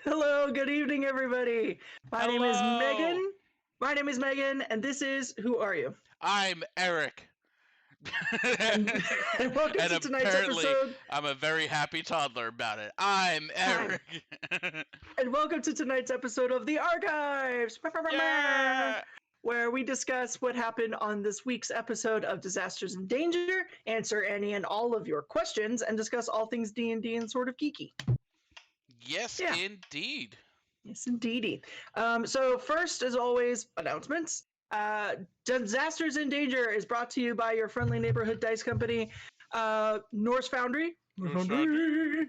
Hello, good evening, everybody. My name is Hello! Megan. My name is Megan, and this is Who Are You? I'm Eric. And, and welcome And to tonight's apparently, episode. I'm a very happy toddler about it. I'm Hi, Eric. and welcome to tonight's episode of The Archives, Yeah! where we discuss what happened on this week's episode of Disasters in Danger, answer any and all of your questions, and discuss all things D&D and sort of geeky. Yes, Yeah. indeed. Yes, indeedy. So first, as always, announcements. Disasters in Danger is brought to you by your friendly neighborhood dice company, Norse Foundry. Norse Foundry.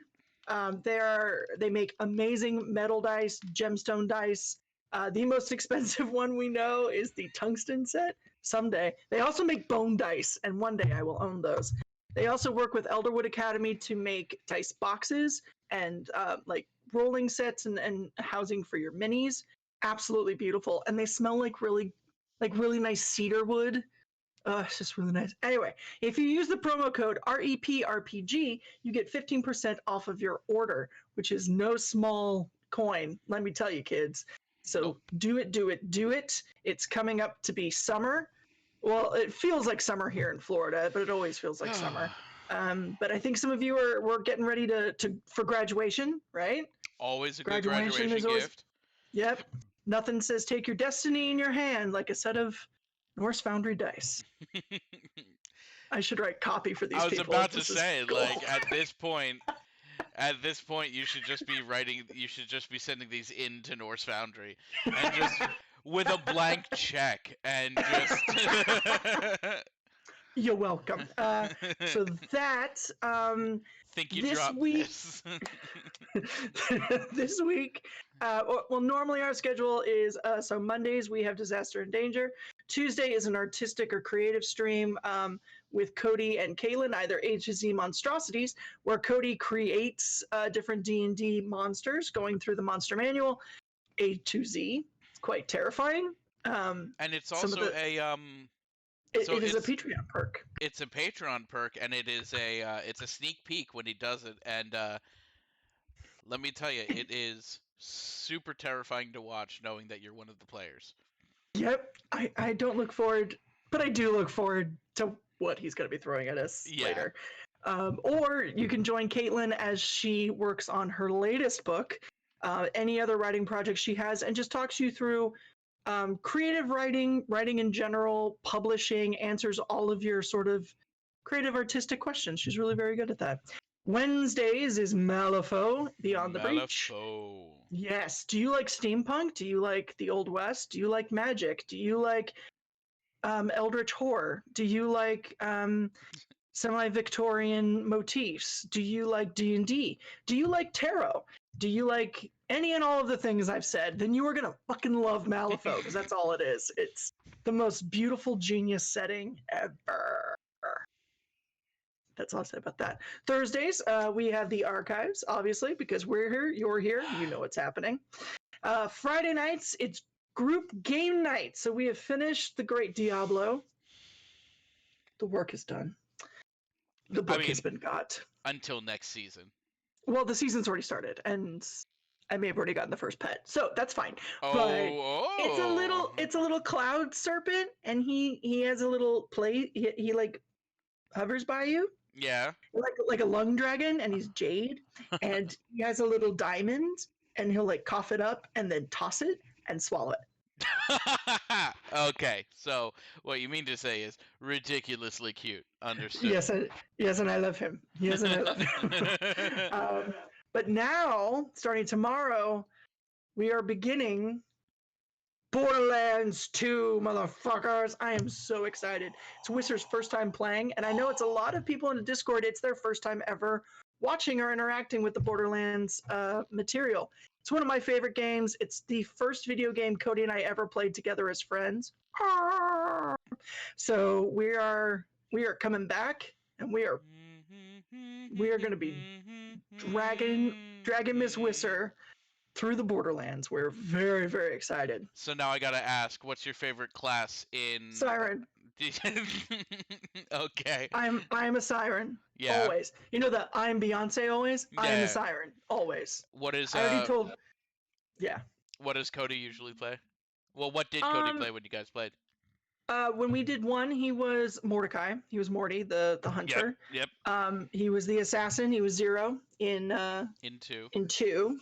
They make amazing metal dice, gemstone dice. The most expensive one we know is the tungsten set. Someday they also make bone dice, and one day I will own those. They also work with Elderwood Academy to make dice boxes and like rolling sets and housing for your minis. Absolutely beautiful, and they smell like really nice cedar wood. It's just really nice. Anyway, if you use the promo code REPRPG, you get 15% off of your order, which is no small coin, let me tell you, kids. So Nope. do it, do it, do it. It's coming up to be summer. Well, it feels like summer here in Florida, but it always feels like summer. But I think some of you were getting ready to for graduation, right? Always a good Graduation is graduation always, gift. yep. Nothing says take your destiny in your hand like a set of Norse Foundry dice. I should write copy for these I was people. about to This is say, gold. like, at this point, you should just be writing. You should just be sending these in to Norse Foundry, and just with a blank check, and just. You're welcome. So that Think you this dropped week, this? this week, well, normally our schedule is so Mondays we have Disaster and Danger. Tuesday is an artistic or creative stream with Cody and Kaylin, either A to Z Monstrosities, where Cody creates different D&D monsters, going through the monster manual, A to Z. It's quite terrifying. And it's Some of also the a So it is a Patreon perk. it's a Patreon perk, and it's a sneak peek when he does it. And let me tell you, it is super terrifying to watch, knowing that you're one of the players. Yep, I don't look forward, but I do look forward to what he's going to be throwing at us Yeah. later. Or you can join Caitlin as she works on her latest book, any other writing projects she has, and just talks you through creative writing, writing in general, publishing, answers all of your sort of creative artistic questions. She's really very good at that. Wednesdays is Malifaux, Beyond the Breach. Malifaux. Yes. Do you like steampunk? Do you like the Old West? Do you like magic? Do you like eldritch horror? Do you like semi-Victorian motifs? Do you like D&D? Do you like tarot? Do you like any and all of the things I've said? Then you are gonna fucking love Malifaux because that's all it is. It's the most beautiful genius setting ever. That's all I'll say about that. Thursdays, we have the archives, obviously, because we're here, you're here, you know what's happening. Friday nights, it's group game night. So we have finished The Great Diablo. The work is done. The book has been got. Until next season. Well, the season's already started, and I may have already gotten the first pet, so that's fine. Oh, but it's a little cloud serpent, and he has a little play. He like hovers by you. Yeah. Like a lung dragon, and he's jade, and he has a little diamond, and he'll like cough it up and then toss it and swallow it. Okay, so what you mean to say is ridiculously cute. Understood. Yes, and I love him. Yes, and I love him. But now, starting tomorrow, we are beginning Borderlands 2, motherfuckers. I am so excited. It's Whisper's first time playing, and I know it's a lot of people in the Discord, it's their first time ever watching or interacting with the Borderlands material. It's one of my favorite games. It's the first video game Cody and I ever played together as friends. So we are coming back, and we are going to be dragging Miss Whisper through the Borderlands. We're very, very excited. So now I gotta ask, what's your favorite class in Siren? Okay. I'm a Siren. Yeah. Always. You know that I'm Beyonce always? Yeah. I am a Siren. Always. What is I already told Yeah. What does Cody usually play? Well, what did Cody Um. play when you guys played? When we did one, he was Mordecai. He was Morty, the Yep, hunter. yep. He was the assassin. He was Zero In two. in 2.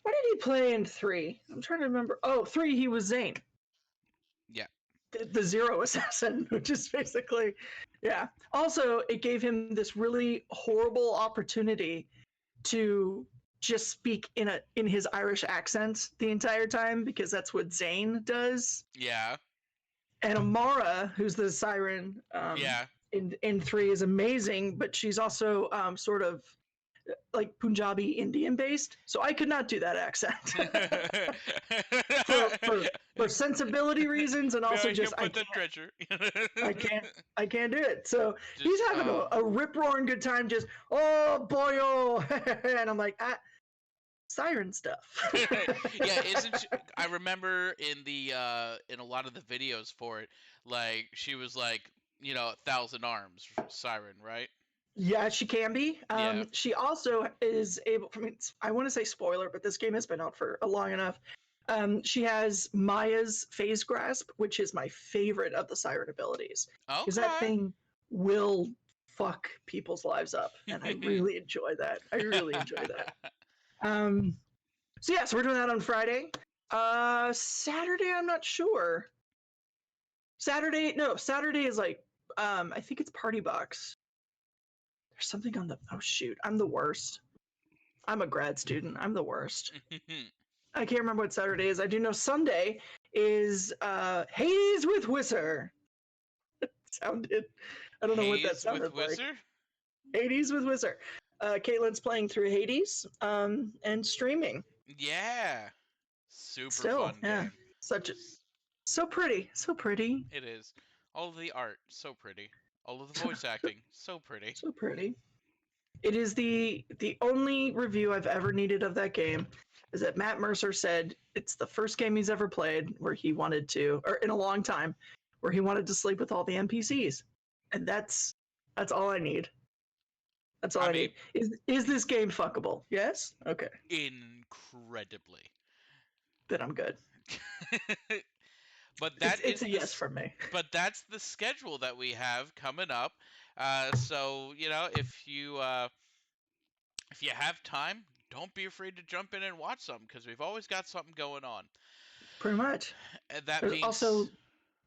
What did he play in 3? I'm trying to remember. Oh, 3, he was Zane. Yeah. The Zero assassin, which is basically, yeah. Also, it gave him this really horrible opportunity to just speak in his Irish accent the entire time, because that's what Zane does. Yeah. And Amara, who's the Siren, Yeah. in 3, is amazing, but she's also sort of like Punjabi Indian based, so I could not do that accent for sensibility reasons, and also May I just put the treasure? I can't do it. So Just, he's having a rip roaring good time, just oh boy oh, and I'm like Siren stuff. Yeah, isn't she, I remember in the in a lot of the videos for it, like she was like, 1,000 arms Siren, right? Yeah, she can be. Yeah. She also is able. I mean, I want to say spoiler, but this game has been out for long enough. She has Maya's phase grasp, which is my favorite of the Siren abilities, because that Okay. thing will fuck people's lives up, and I really enjoy that. I really enjoy that. So yeah, so we're doing that on Friday. Saturday, I'm not sure. Saturday is like, I think it's Party Box. There's something on the. Oh shoot, I'm the worst. I'm a grad student. I'm the worst. I can't remember what Saturday is. I do know Sunday is Hades with Whisser. Sounded. I don't know what that Haze with sounded like. Whizzer? Hades with Whisser. Caitlin's playing through Hades and streaming. Yeah. Super Still, fun yeah. game. So pretty. It is. All of the art, so pretty. All of the voice acting, so pretty. So pretty. It is the only review I've ever needed of that game is that Matt Mercer said it's the first game he's ever played where he wanted to, or in a long time, where he wanted to sleep with all the NPCs. And that's all I need. That's all I need. Is this game fuckable? Yes? Okay. Incredibly. Then I'm good. But it's a yes from me. But that's the schedule that we have coming up. So if you have time, don't be afraid to jump in and watch something, because we've always got something going on. Pretty much. And that There's means also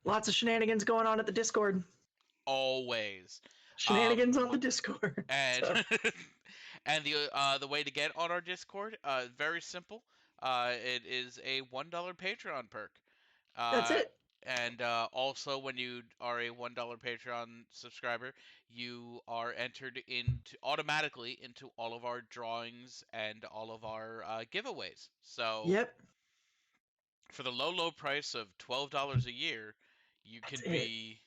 lots of shenanigans going on at the Discord. always Shenanigans on the Discord. and So. and the way to get on our Discord, very simple. It is a $1 Patreon perk. That's it. And also, when you are a $1 Patreon subscriber, you are entered automatically into all of our drawings and all of our giveaways. So, Yep. for the low price of $12 a year, you can be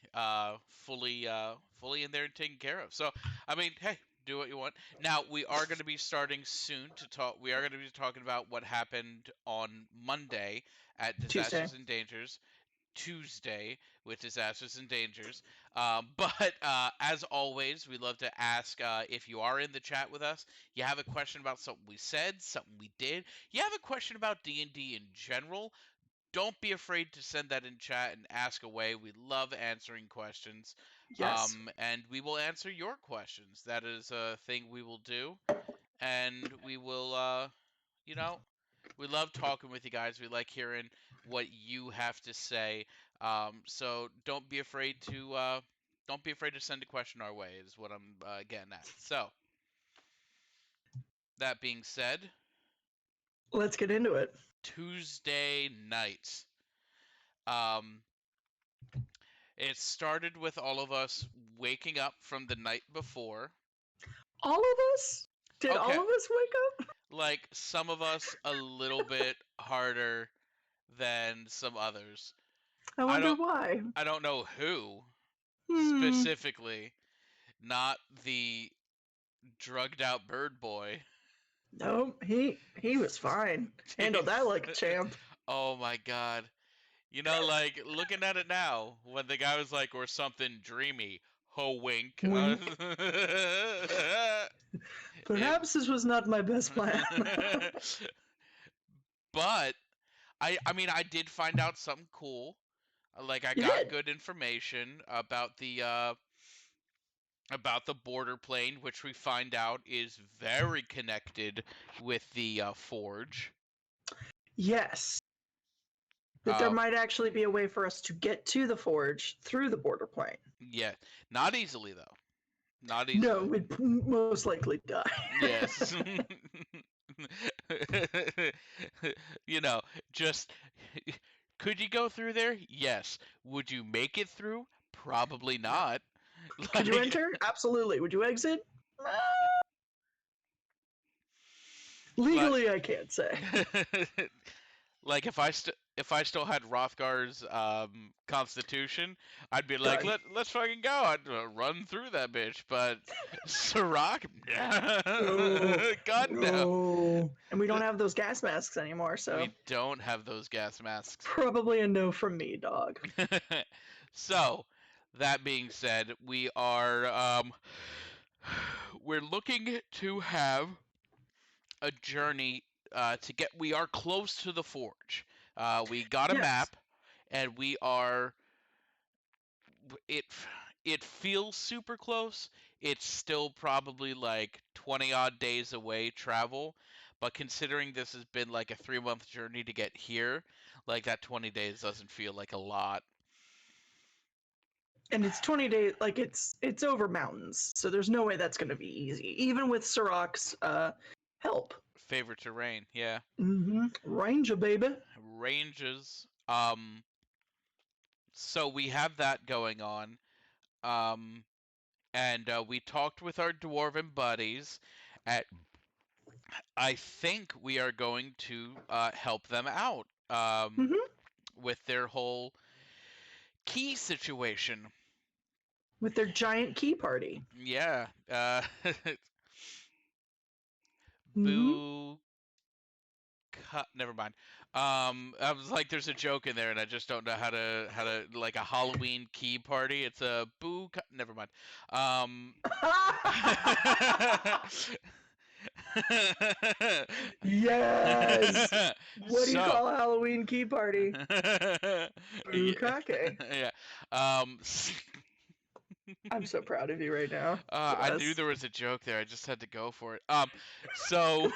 fully in there and taken care of. So, I mean, hey, do what you want. Now, we are going to be starting soon to talk. We are going to be talking about what happened on Monday at Disasters and Dangers. Tuesday with Disasters and Dangers. But as always, we love to ask if you are in the chat with us, you have a question about something we said, something we did, you have a question about D&D in general, don't be afraid to send that in chat and ask away. We love answering questions. Yes. And we will answer your questions. That is a thing we will do. And we will, we love talking with you guys. We like hearing what you have to say. So don't be afraid to send a question our way. Is what I'm getting at. So that being said, let's get into it. Tuesday night. It started with all of us waking up from the night before. All of us? Did all of us wake up? Like, some of us a little bit harder than some others. I wonder why. I don't know who specifically. Not the drugged out bird boy. No, he was fine. Handled that like a champ. Oh my god. Like, looking at it now, when the guy was like, or something dreamy, ho wink. Perhaps this was not my best plan. But I mean, I did find out something cool. Like I You got did. good information about the border plane, which we find out is very connected with the forge. Yes. That there Uh, might actually be a way for us to get to the forge through the border plane. yeah, not easily though. Not No, easily. we'd most likely die. Yes. You know, just could you go through there? Yes. Would you make it through? Probably not. Could you Like, enter? Absolutely. Would you exit? Legally, I can't say. like if I still had Rothgar's constitution, I'd be like, Done. let's fucking go. I'd run through that bitch. But Sirach, No, God no. no. And we don't have those gas masks anymore, so We don't have those gas masks. probably a no from me, dog. So, that being said, we're looking to have a journey to get. We are close to the forge. We got a Yes. map, and we are. It it feels super close. It's still probably like 20 odd days away travel, but considering this has been like a 3-month journey to get here, like that 20 days doesn't feel like a lot. And it's 20 days, like it's over mountains, so there's no way that's going to be easy, even with Sirach's help. Favorite terrain, yeah. Ranger, baby. Ranges. So we have that going on. Um, and we talked with our dwarven buddies. At I think we are going to help them out hmm with their whole key situation. With their giant key party. Yeah. hmm Boo. Never mind. I was like, there's a joke in there, and I just don't know how to like a Halloween key party. It's a boo. Never mind. Um. Yes. What do you So. call a Halloween key party? Yeah. Bukake. Yeah. Um. I'm so proud of you right now. I knew Yes. there was a joke there. I just had to go for it. So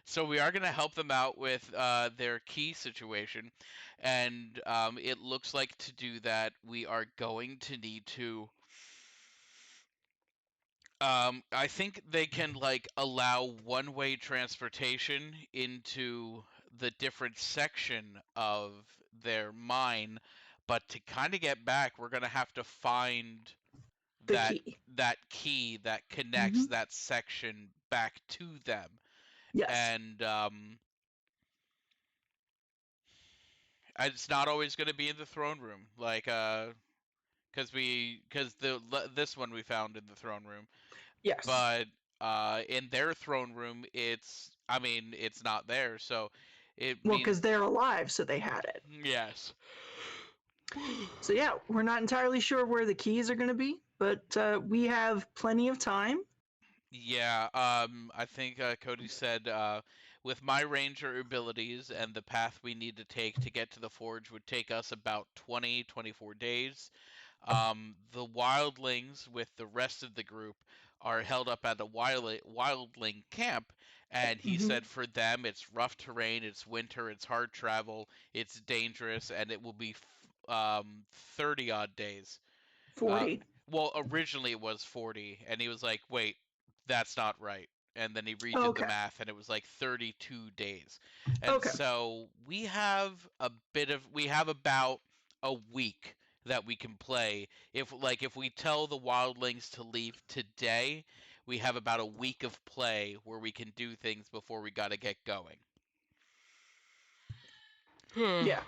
so we are gonna help them out with their key situation, and it looks like to do that we are going to need to. I think they can like allow one-way transportation into the different section of their mine, but to kind of get back, we're gonna have to find The that key. that key that connects hmm that section back to them. Yes. And it's not always going to be in the throne room, like because this one we found in the throne room, Yes. but in their throne room, I mean it's not there, so it Well, means because they're alive, so they had it. yes. So yeah, we're not entirely sure where the keys are going to be, but we have plenty of time. Yeah, I think Cody said with my ranger abilities and the path we need to take to get to the forge would take us about 24 days. The wildlings with the rest of the group are held up at a wildling camp, and he hmm said for them it's rough terrain, it's winter, it's hard travel, it's dangerous, and it will be 30 odd days. Uh, 40. well, originally it was 40, and he was like, "Wait, that's not right." And then he redid the Okay. math, and it was like 32 days. And Okay. so we have about a week that we can play. If we tell the wildlings to leave today, we have about a week of play where we can do things before we got to get going. Yeah.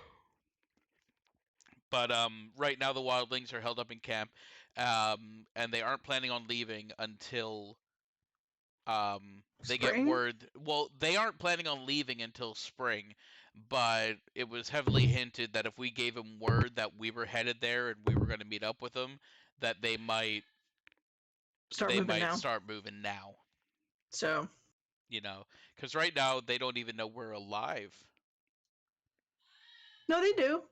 But right now the wildlings are held up in camp, and they aren't planning on leaving until they get Spring? word. Well, they aren't planning on leaving until spring, but it was heavily hinted that if we gave them word that we were headed there and we were going to meet up with them, that Start they moving might now. start moving now. So because right now they don't even know we're alive. No, they do.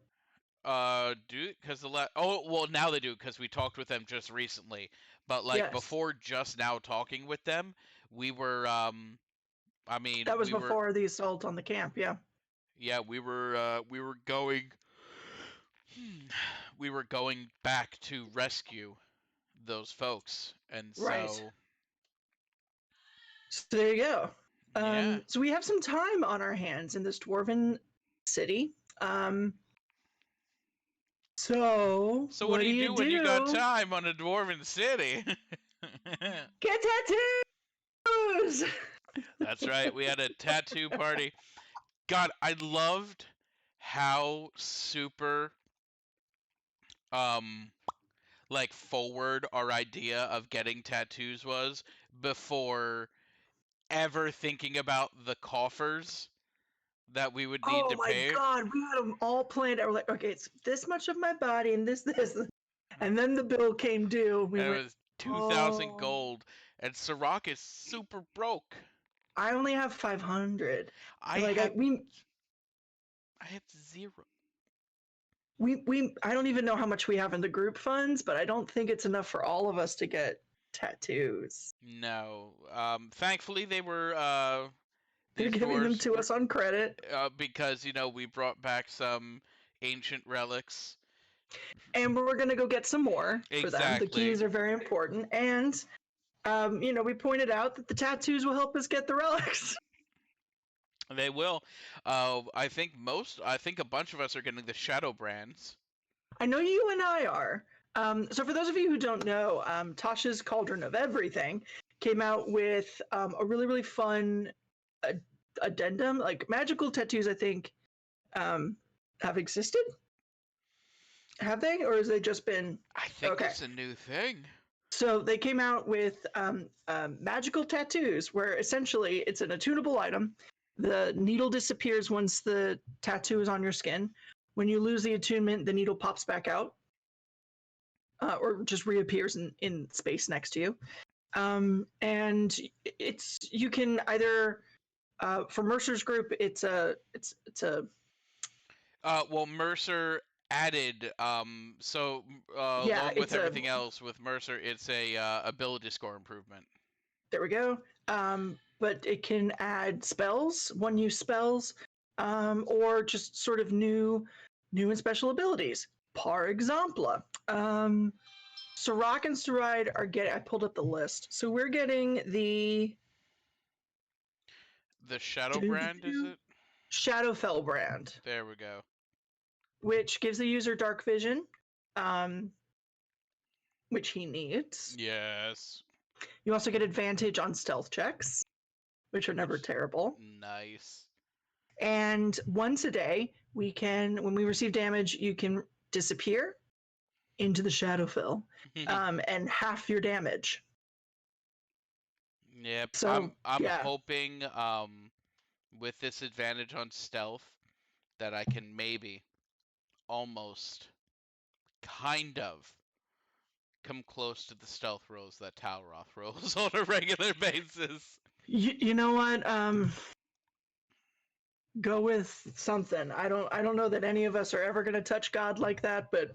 Because well, now they do because we talked with them just recently. But like Yes. before, just now talking with them, we were I mean, That was before the assault on the camp, yeah. yeah, we were going, we were going back to rescue those folks, and Right. so So there you go. yeah. So we have some time on our hands in this dwarven city. So So what what do do you you do when you got do? time on a dwarven city? Get tattoos! That's right. We had a tattoo party. God, I loved how super um like forward our idea of getting tattoos was before ever thinking about the coffers that we would need Oh to my pay. god, we had them all planned. We're like, okay, it's this much of my body and this. And then the bill came due. We And it went, was 2,000 oh, gold, and Sirach is super broke. I only have 500. I And like have we I have zero. I don't even know how much we have in the group funds, but I don't think it's enough for all of us to get tattoos. No. Thankfully they were They're these giving them dwarves to were us on credit. because we brought back some ancient relics. And we're going to go get some more for them. The Exactly. keys are very important. And, we pointed out that the tattoos will help us get the relics. They will. I think a bunch of us are getting the shadow brands. I know you and I are. So, for those of you who don't know, Tasha's Cauldron of Everything came out with a really, really fun addendum. Like, magical tattoos, I think, have existed. Have they? Or has they just been. I think Okay. it's a new thing. So they came out with magical tattoos, where essentially it's an attunable item. The needle disappears once the tattoo is on your skin. When you lose the attunement, the needle pops back out, or just reappears in space next to you. And you can either for Mercer's group, it's a Well, Mercer added yeah, along with it's a everything else with Mercer, it's a ability score improvement. there we go. But it can add spells, one use spells, or just sort of new and special abilities. Par example, Sirach and Saride are getting. I pulled up the list, so we're getting the The shadow brand, is it? Shadowfell brand, There we go. which gives the user dark vision, um, which he needs. Yes. You also get advantage on stealth checks, which are never terrible. Nice. And once a day, when we receive damage, you can disappear into the Shadowfell, and half your damage. Yep. So I'm yeah, hoping with this advantage on stealth that I can maybe almost kind of come close to the stealth rolls that Talroth rolls on a regular basis. you know what? Go with something. I don't know that any of us are ever going to touch God like that, but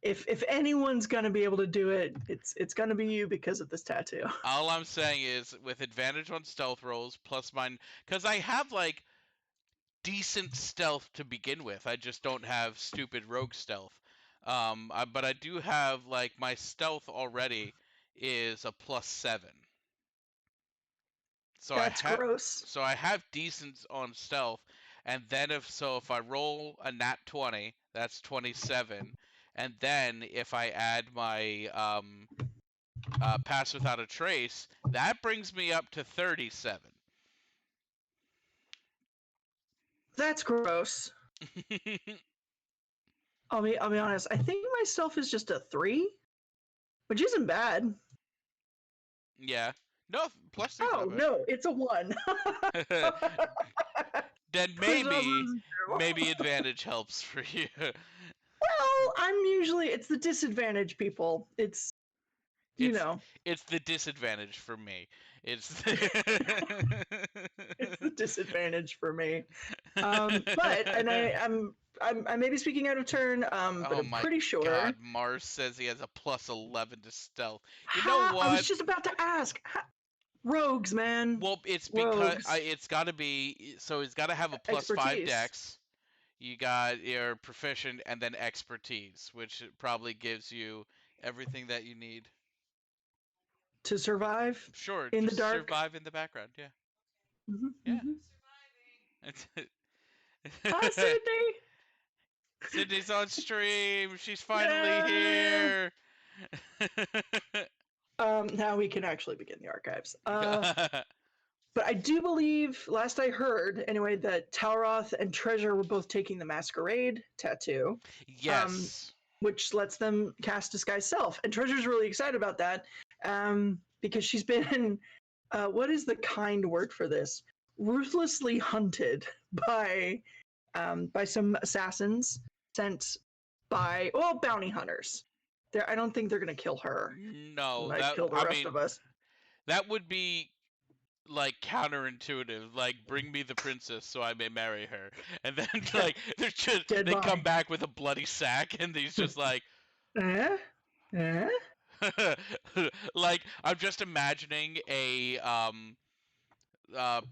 if anyone's going to be able to do it, it's going to be you because of this tattoo. All I'm saying is with advantage on stealth rolls plus mine, because I have like decent stealth to begin with. I just don't have stupid rogue stealth. But I do have like my stealth already is a +7. So That's gross. I have decent on stealth, and then if I roll a nat 20, that's 27, and then if I add my pass without a trace, that brings me up to 37. That's gross. I'll be honest. I think my stealth is just a 3, which isn't bad. Yeah. No, +3's Oh not no, it's a 1. bad. Then For some maybe reason. advantage helps for you. Well, it's the disadvantage people. you It's know, it's the disadvantage for me. It's it's the disadvantage for me. But and I may be speaking out of turn, but Oh I'm my pretty sure. God, Mars says he has a +11 to stealth. You know Ha! I was what? just about to ask. Rogues, man. Well, it's because Rogues. it's got to be so he's got to have a +5 Expertise. dex. You got your proficient and then expertise, which probably gives you everything that you need. To survive Sure, in the just dark. survive in the background. Yeah, yeah. Mm-hmm. It's- Hi, Sydney. Sydney's on stream. She's finally Yeah. here. Now we can actually begin the archives. But I do believe, last I heard, anyway, that Talroth and Treasure were both taking the Masquerade tattoo, Yes. which lets them cast Disguise Self. And Treasure's really excited about that because she's been, what is the kind word for this? Ruthlessly hunted by some assassins sent by, well, bounty hunters. I don't think they're going to kill her. They No, might that kill the I rest mean of us. that would be like counterintuitive. Like, bring me the princess so I may marry her, and then like Dead they come body. back with a bloody sack, and he's just like, Eh? Eh? like I'm just imagining a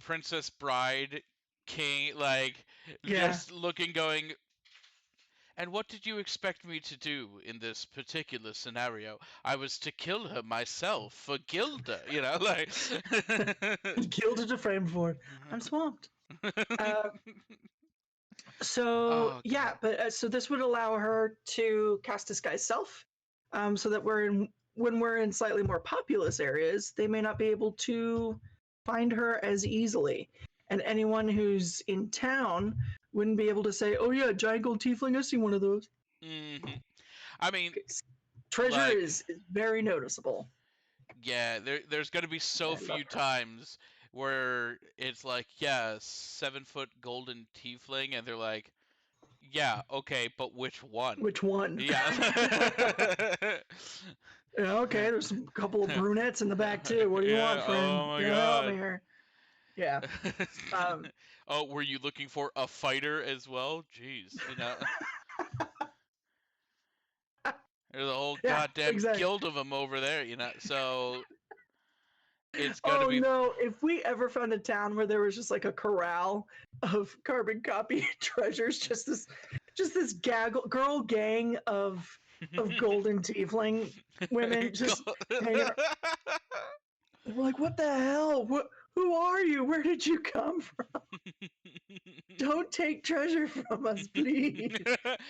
princess bride king like Yeah. just looking going. And what did you expect me to do in this particular scenario? I was to kill her myself for Gilda, like. Gilded a frame for it. I'm swamped. Uh, so Oh yeah, God. but so this would allow her to cast Disguise Self, so that when we're in slightly more populous areas, they may not be able to find her as easily, and anyone who's in town wouldn't be able to say, "Oh yeah, giant gold tiefling, I see one of those." I mean, Treasure like, is very noticeable. yeah, there's gonna be so I love few her. times where it's like, yeah, 7-foot golden tiefling, and they're like, yeah, okay, but which one? Which one? Yeah. Yeah, okay, there's a couple of brunettes in the back too. What do you want, Yeah, friend? oh my Can't help me God. here. Yeah. Um, Oh, were you looking for a fighter as well? Jeez. There's a whole yeah, goddamn exactly. guild of them over there. So it's gonna Oh be. no, if we ever found a town where there was just like a corral of carbon copy treasures, just this girl gang of golden tiefling women just hanging out. We're like, what the hell? Who are you? Where did you come from? Don't take treasure from us, please.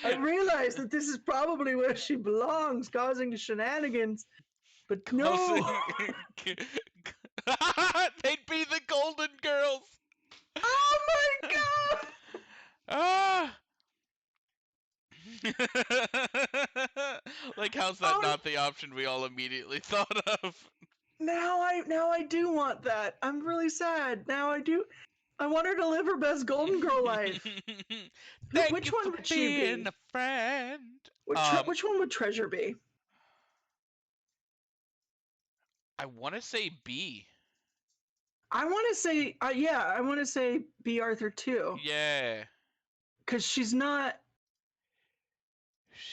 I realize that this is probably where she belongs, causing shenanigans, but no. Causing. They'd be the golden girls. Oh my god! Ah. Like, how's that Oh, not the option we all immediately thought of? now I do want that. I'm really sad. Now I do. I want her to live her best golden girl life. Thank Which you one for would she being be? a friend. Which one would Treasure be? I want to say B. I want to say, yeah, I want to say B. Arthur too, Yeah, because she's not.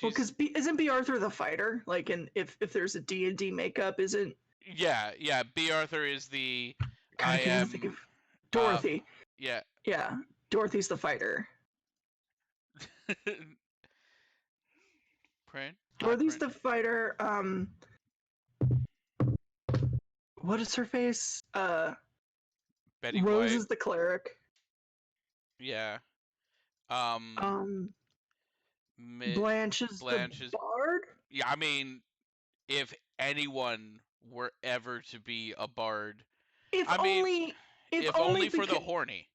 Well, she's because isn't B. Arthur the fighter? Like, and if there's a D&D makeup, isn't? yeah. B. Arthur is the God, I I can never think am. of Uh, Dorothy. yeah. Yeah, Dorothy's the fighter. Print, hot Dorothy's print. the fighter. What is her face? Betty Rose White. is the cleric. Yeah. Um, Um, Mi- Blanche is the Blanche is. bard. Yeah, I mean, if anyone were ever to be a bard, If I mean, only, if if only only for because the horny.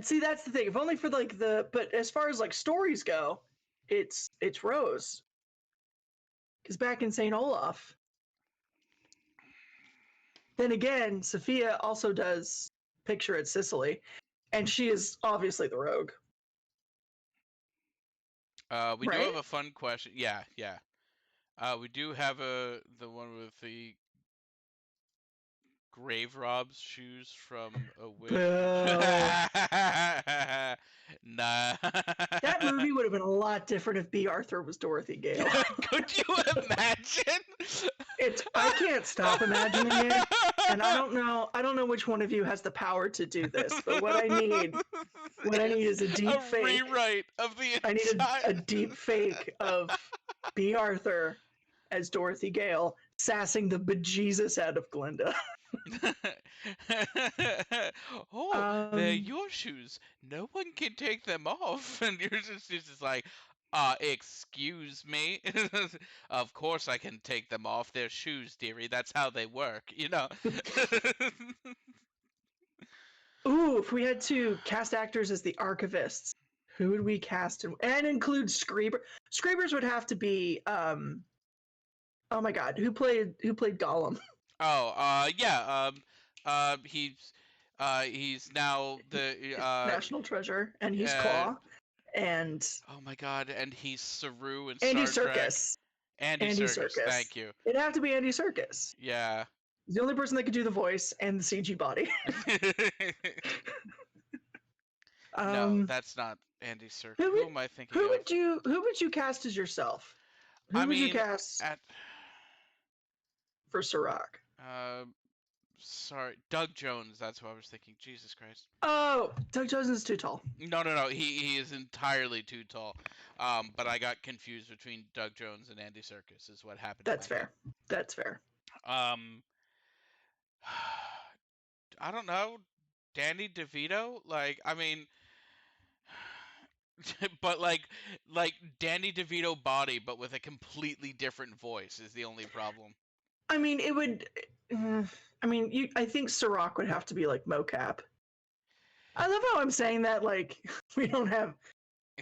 see that's the thing. If only for like the, but as far as like stories go, it's Rose. Because back in Saint Olaf, then again, Sophia also does Picture at Sicily, and she is obviously the rogue, We do have right? a fun question. Yeah, yeah. We do have the one with the grave rob's shoes from a wish. Boo. Nah. That movie would have been a lot different if B. Arthur was Dorothy Gale. Could you imagine? I can't stop imagining it, and I don't know which one of you has the power to do this, but what I need is a deep fake. Rewrite of the I need entire. a deep fake of B. Arthur as Dorothy Gale sassing the bejesus out of Glinda. Oh, they're your shoes. No one can take them off. And you're just like, excuse me. Of course I can take them off. They're shoes, dearie. That's how they work, you know. Ooh, if we had to cast actors as the archivists, who would we cast and include Screeber? Screebers would have to be oh my god, who played Gollum? Oh, yeah. He's now the National Treasure, and he's uh, Claw, and oh my god, and he's Saru in Andy Star Trek. Serkis. Andy Serkis, thank you. It'd have to be Andy Serkis. Yeah. He's the only person that could do the voice and the CG body. No, that's not Andy Serkis. Who am I thinking who of? Who would you cast as yourself? Who would you cast for Sirach? Sorry, Doug Jones. That's what I was thinking. Jesus Christ. Oh, Doug Jones is too tall. No. He is entirely too tall. But I got confused between Doug Jones and Andy Serkis. Is what happened. That's fair. That's fair. I don't know. Danny DeVito. Like, I mean. But like Danny DeVito body, but with a completely different voice is the only problem. I mean, it would. I think Sirach would have to be like mocap. I love how I'm saying that. Like, we don't have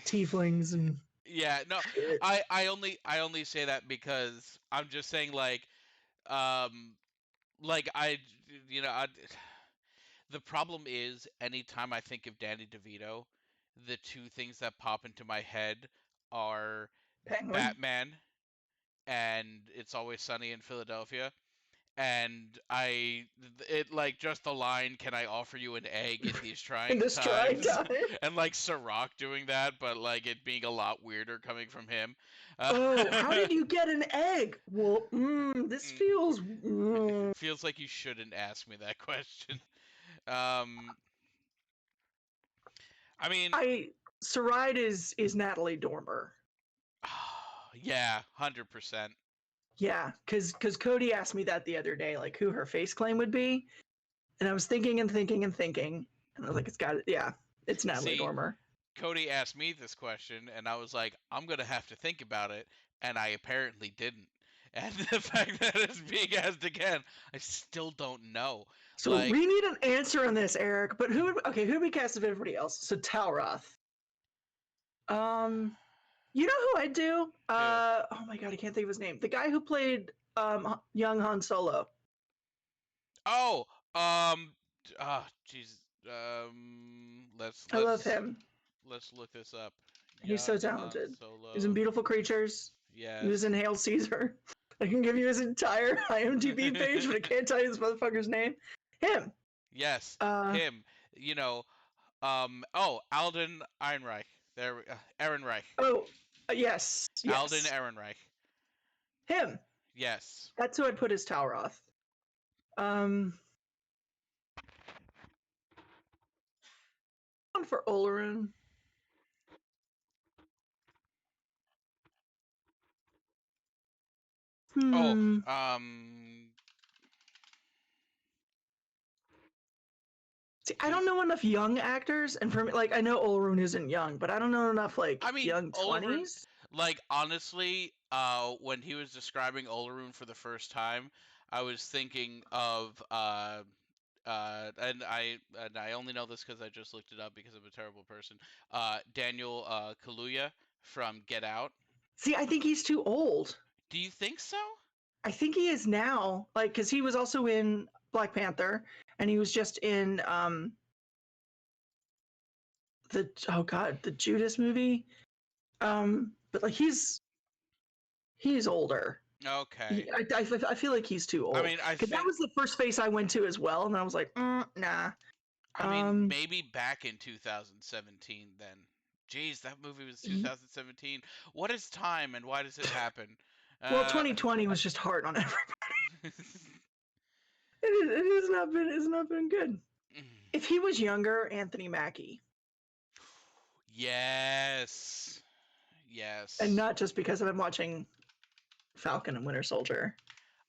tieflings and. Yeah, no, shit. I only say that because I'm just saying like I the problem is anytime I think of Danny DeVito, the two things that pop into my head are Penguin. Batman and It's Always Sunny in Philadelphia. And like just the line, "Can I offer you an egg in these trying times?" And like Sirach doing that, but like it being a lot weirder coming from him. Oh, how did you get an egg? Well, this feels. It feels like you shouldn't ask me that question. I mean, Saride is Natalie Dormer. Yeah, 100%. Yeah, because Cody asked me that the other day, like who her face claim would be, and I was thinking, and I was like, it's Natalie Dormer. Cody asked me this question, and I was like, I'm gonna have to think about it, and I apparently didn't. And the fact that it's being asked again, I still don't know. So we need an answer on this, Eric. But who would we cast of everybody else? So Talroth. You know who I'd do? Oh my god, I can't think of his name. The guy who played young Han Solo. Oh, Jesus. I love him. Let's look this up. He's so talented. Solo. He's in Beautiful Creatures. Yeah. He was in Hail Caesar. I can give you his entire IMDb page, but I can't tell you this motherfucker's name. Him. Yes. Him. You know. Alden Ehrenreich. Ehrenreich. Oh, yes. Alden Ehrenreich. Him. Yes. That's who I'd put as Talroth. One for Oleron. See, I don't know enough young actors, and for me, like, I know Oleron isn't young, but I don't know enough, like, young 20s. Like, honestly, when he was describing Oleron for the first time, I was thinking of, and I only know this because I just looked it up because I'm a terrible person, Daniel Kaluuya from Get Out. See, I think he's too old. Do you think so? I think he is now, like, because he was also in Black Panther, and he was just in the Judas movie. But like he's older. Okay. I feel like he's too I old mean, I because that think was the first face I went to as well, and I was like, nah. I mean maybe back in 2017 then. Jeez, that movie was 2017. What is time and why does it happen? Well, 2020 was just hard on everybody. It has not been good. If he was younger, Anthony Mackie, Yes. and Yes. not just because I've been watching Falcon and Winter Soldier,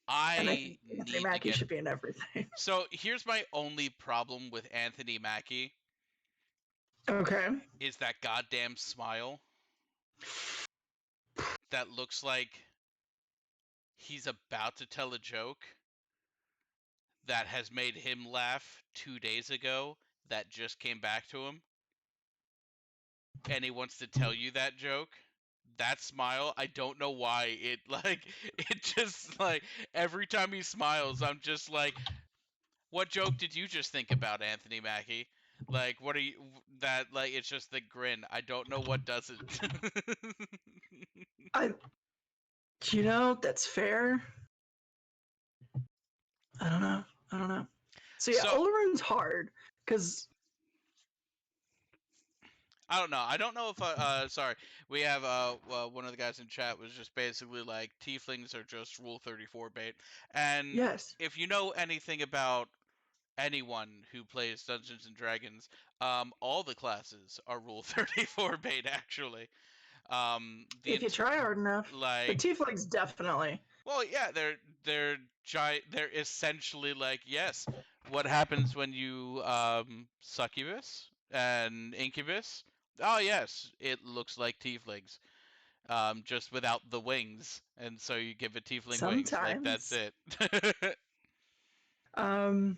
and I I think Anthony need to Mackie get. should be in everything. So here's my only problem with Anthony Mackie Okay. is that goddamn smile that looks like he's about to tell a joke that has made him laugh 2 days ago that just came back to him, and he wants to tell you that joke. That smile, I don't know why it like it just like every time he smiles, I'm just like, what joke did you just think about, Anthony Mackie? Like, what are you that like? It's just the grin. I don't know what does it. I, that's fair. I don't know. I don't know. So yeah, So Olorun's hard because I don't know. I don't know if sorry, we have one of the guys in chat was just basically like tieflings are just Rule 34 bait, and yes, if you know anything about anyone who plays Dungeons and Dragons, all the classes are Rule 34 bait actually. The if you try hard enough, but like Tieflings definitely. well, yeah, they're giant. They're essentially like yes. What happens when you succubus and incubus? Oh yes, it looks like tieflings, just without the wings, and so you give a tiefling wings. Like that's Sometimes. it. Um,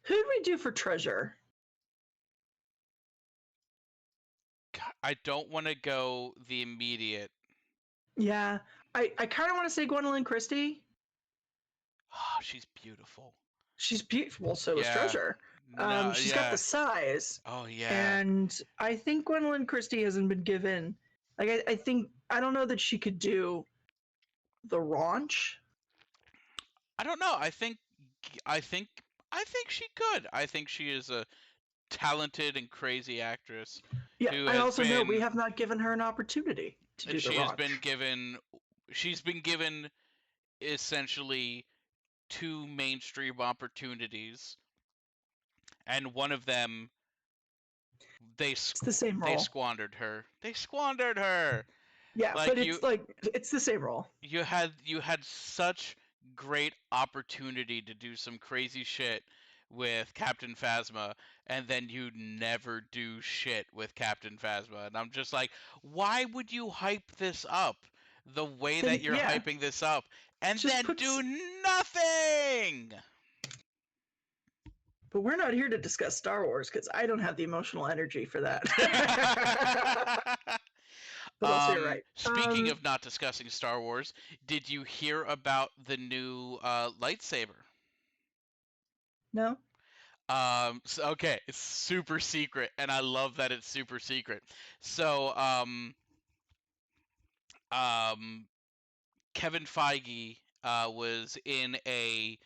who did we do for treasure? I don't want to go the immediate. Yeah, I kind of want to say Gwendolyn Christie. Oh, she's beautiful. She's beautiful. So is Yeah. Treasure. No. She's got the Yeah. size, Oh yeah. and I think Gwendolyn Christie hasn't been given. Like I think I don't know that she could do the raunch. I don't know. I think. I think she could. I think she is a talented and crazy actress Yeah, who I has also know we been have not given her an opportunity to and do the she has been raunch. given she's been given essentially two mainstream opportunities, and one of them It's the same they role. squandered her. They squandered her. Yeah, but Like it's the same role. you had such great opportunity to do some crazy shit with Captain Phasma, and then you never do shit with Captain Phasma. And I'm just like, why would you hype this up the way that Then you're yeah, hyping this up and just then puts. do nothing? But we're not here to discuss Star Wars because I don't have the emotional energy for that. But also, you're right. Speaking of not discussing Star Wars, did you hear about the new lightsaber? No. Okay, it's super secret, and I love that it's super secret. So, um, Kevin Feige was in a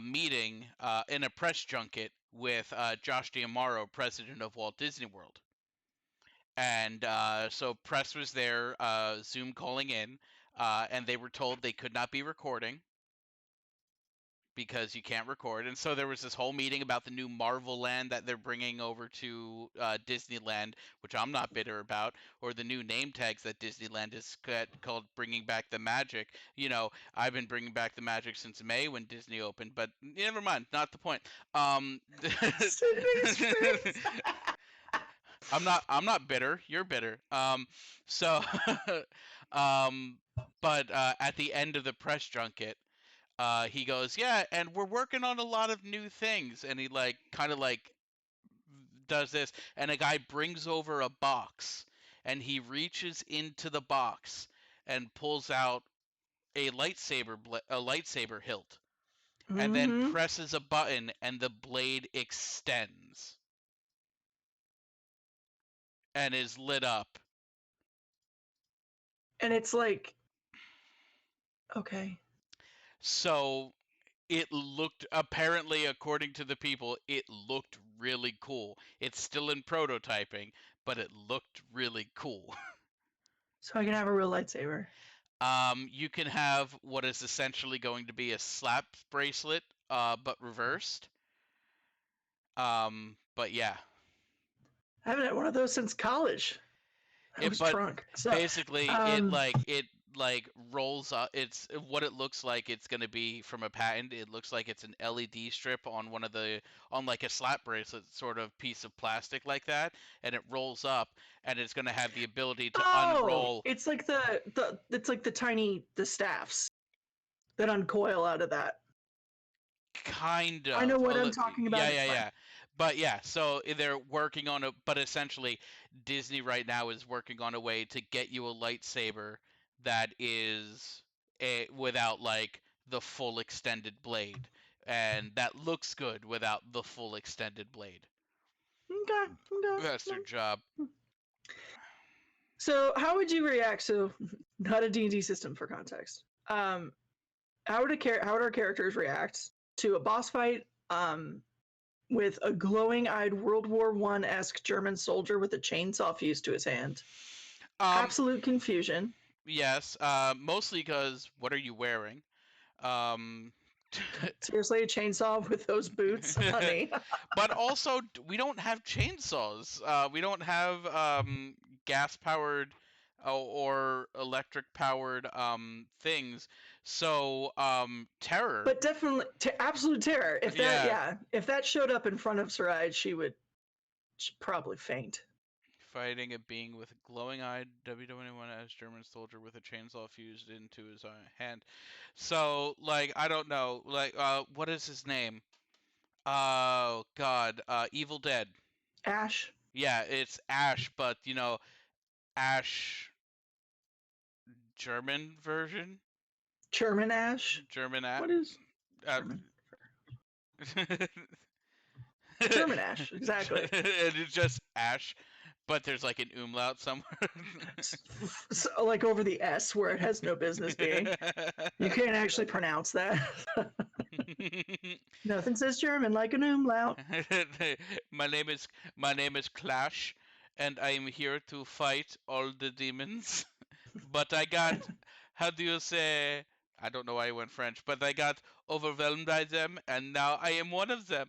meeting in a press junket with Josh D'Amaro, president of Walt Disney World, and so press was there, Zoom calling in, and they were told they could not be recording because you can't record. And so there was this whole meeting about the new Marvel land that they're bringing over to Disneyland, which I'm not bitter about, or the new name tags that Disneyland is called Bringing Back the Magic. You know, I've been bringing back the magic since May when Disney opened, but never mind, not the point. Sydney's face. I'm not bitter. You're bitter. So, um, but at the end of the press junket, he goes, yeah, and we're working on a lot of new things, and he like kind of like does this, and a guy brings over a box, and he reaches into the box and pulls out a lightsaber hilt, and then Mm-hmm. presses a button, and the blade extends and is lit up. And it's like Okay. So it looked, apparently, according to the people, it looked really cool. It's still in prototyping, but it looked really cool. So I can have a real lightsaber. You can have what is essentially going to be a slap bracelet, but reversed. But yeah, I haven't had one of those since college. I was but drunk. So, basically um, it like rolls up. It's what it looks like. It's gonna be from a patent. It looks like it's an LED strip on one of the on like a slap bracelet sort of piece of plastic like that, and it rolls up, and it's gonna have the ability to oh, unroll. it's like the staffs that uncoil out of that. Kind I know of. what I'm talking about. Yeah, It's yeah, fine. yeah. But yeah, so they're working on a, but essentially Disney right now is working on a way to get you a lightsaber that is without like the full extended blade. And that looks good without the full extended blade. Okay, okay. That's their job. So, how would you react? So, not a D&D system for context. How would our characters react to a boss fight with a glowing-eyed World War One-esque German soldier with a chainsaw fused to his hand? Um, Absolute confusion. yes, mostly because what are you wearing? Um, Seriously, a chainsaw with those boots, honey. but also we don't have chainsaws. We don't have gas powered or electric powered things. So terror. But definitely, absolute terror. Yeah, If that showed up in front of Sarai, she'd probably faint. fighting a being with a glowing-eyed W21 as German soldier with a chainsaw fused into his hand. So like I don't know. Like what is his name? Oh God, Evil Dead. Ash, Yeah, it's Ash, but you know Ash German version, German Ash. German at. What is Uh, German? and German Ash, exactly. it's just Ash, but there's like an umlaut somewhere. So, like over the S where it has no business being. You can't actually pronounce that. Nothing says German like an umlaut. my name is my name is Clash, and I am here to fight all the demons. But I got, how do you say? I don't know why I went French, but I got overwhelmed by them, and now I am one of them.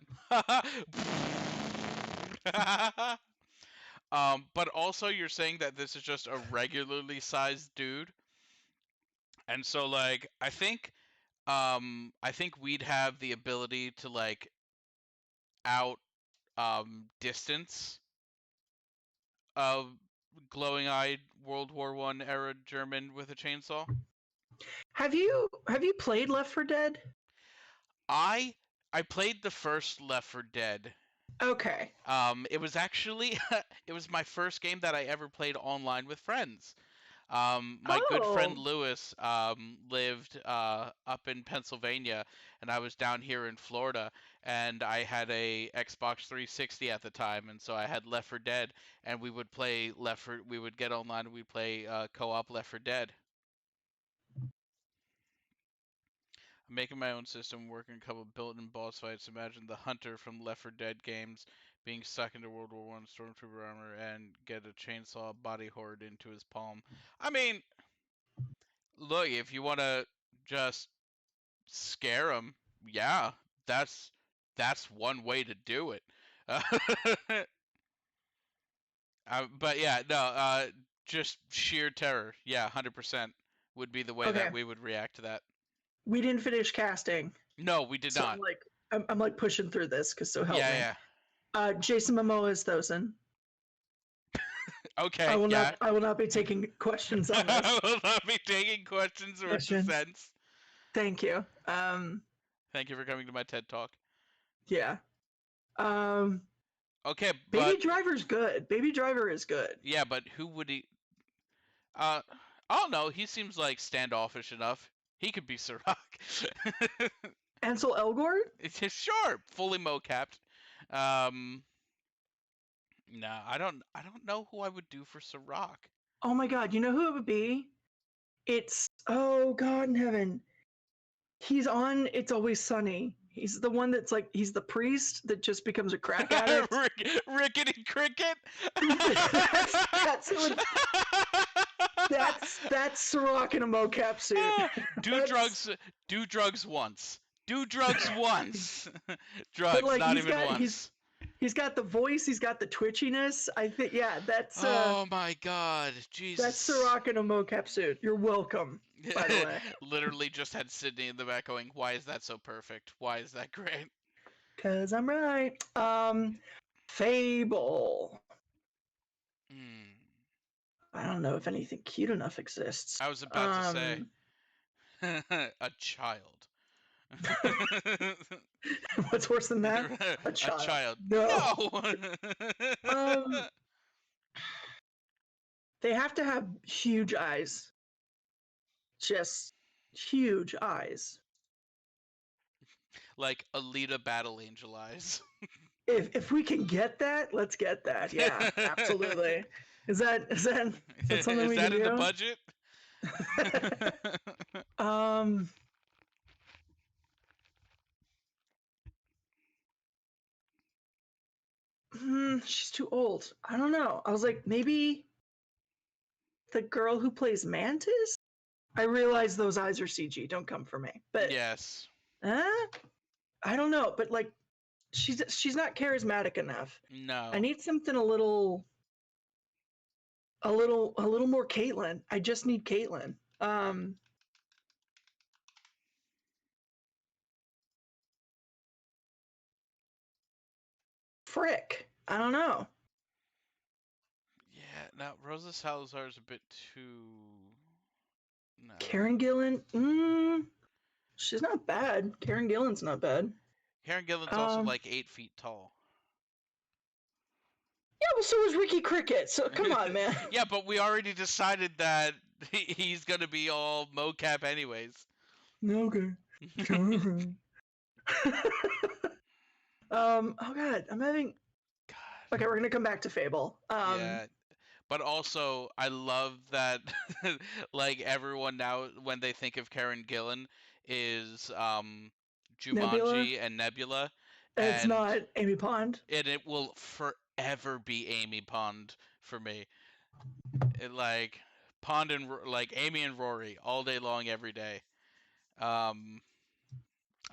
But also you're saying that this is just a regularly sized dude, and so like I think we'd have the ability to like out distance a glowing-eyed World War One era German with a chainsaw. Have you played Left 4 Dead? I I played the first Left 4 Dead. Okay. It was actually it was my first game that I ever played online with friends. My good friend Oh, Lewis lived up in Pennsylvania, and I was down here in Florida, and I had a Xbox 360 at the time, and so I had Left 4 Dead, and we would play we would get online and we'd play co-op Left 4 Dead. I'm making my own system, working a couple built-in boss fights. Imagine the hunter from Left 4 Dead games being stuck into World War One stormtrooper armor and get a chainsaw body horde into his palm. I mean, look, if you want to just scare him, yeah, that's that's one way to do it. But yeah, no, just sheer terror. Yeah, 100% would be the way okay. that we would react to that. We didn't finish casting, No, we did so not. I'm like pushing through this because so help Yeah, me. yeah. Jason Momoa is Thosin. Okay, yeah. I will not be taking questions on this. I will not be taking questions or Questions. dissents. Thank you. Thank you for coming to my TED Talk. Yeah. Um, Okay, Baby but Driver's good. Baby Driver is good. yeah, but who would he? Uh, I don't know. He seems like standoffish enough. He could be Sirach. Ansel Elgort? It's just sure, fully mocapped. Um, no, I don't know who I would do for Sirach. Oh my god, you know who it would be? It's oh God in heaven. He's on It's Always Sunny. He's the one that's like he's the priest that just becomes a crack addict. Rickety Cricket. that's who it, that's Sirach in a mocap suit. Do drugs. Do drugs once. Do drugs once. Drugs, like not even once. He's got the voice. He's got the twitchiness. I think that's Oh my God, Jesus. that's Sirach in a mocap suit. You're welcome. By the way, literally just had Sydney in the back going, "Why is that so perfect? Why is that great?" Cause I'm right. Fable. I don't know if anything cute enough exists. I was about to say a child. What's worse than that? A child. A child. No. They have to have huge eyes. Just huge eyes. Like Alita Battle Angel eyes. If we can get that, let's get that. Yeah, absolutely. Is that something we can do? Is that in the budget? She's too old. I don't know. I was like, maybe the girl who plays Mantis? I realize those eyes are CG. Don't come for me. But yes. I don't know. But like, she's not charismatic enough. No. I need something a little more Caitlyn. I just need Caitlyn. Frick. I don't know. Yeah, now Rosa Salazar is a bit too. No. Karen Gillan. She's not bad. Karen Gillan's not bad. Karen Gillan's also like 8 feet tall. Yeah, well, so is Ricky Cricket. So come on, man. Yeah, but we already decided that he's gonna be all mocap anyways. Okay. Oh God, I'm having. God. Okay, we're gonna come back to Fable. Yeah, but also I love that like everyone now when they think of Karen Gillan is Jumanji Nebula? and Nebula. It's not Amy Pond. And it will forever be Amy Pond for me. Like Pond and like Amy and Rory all day long, every day. I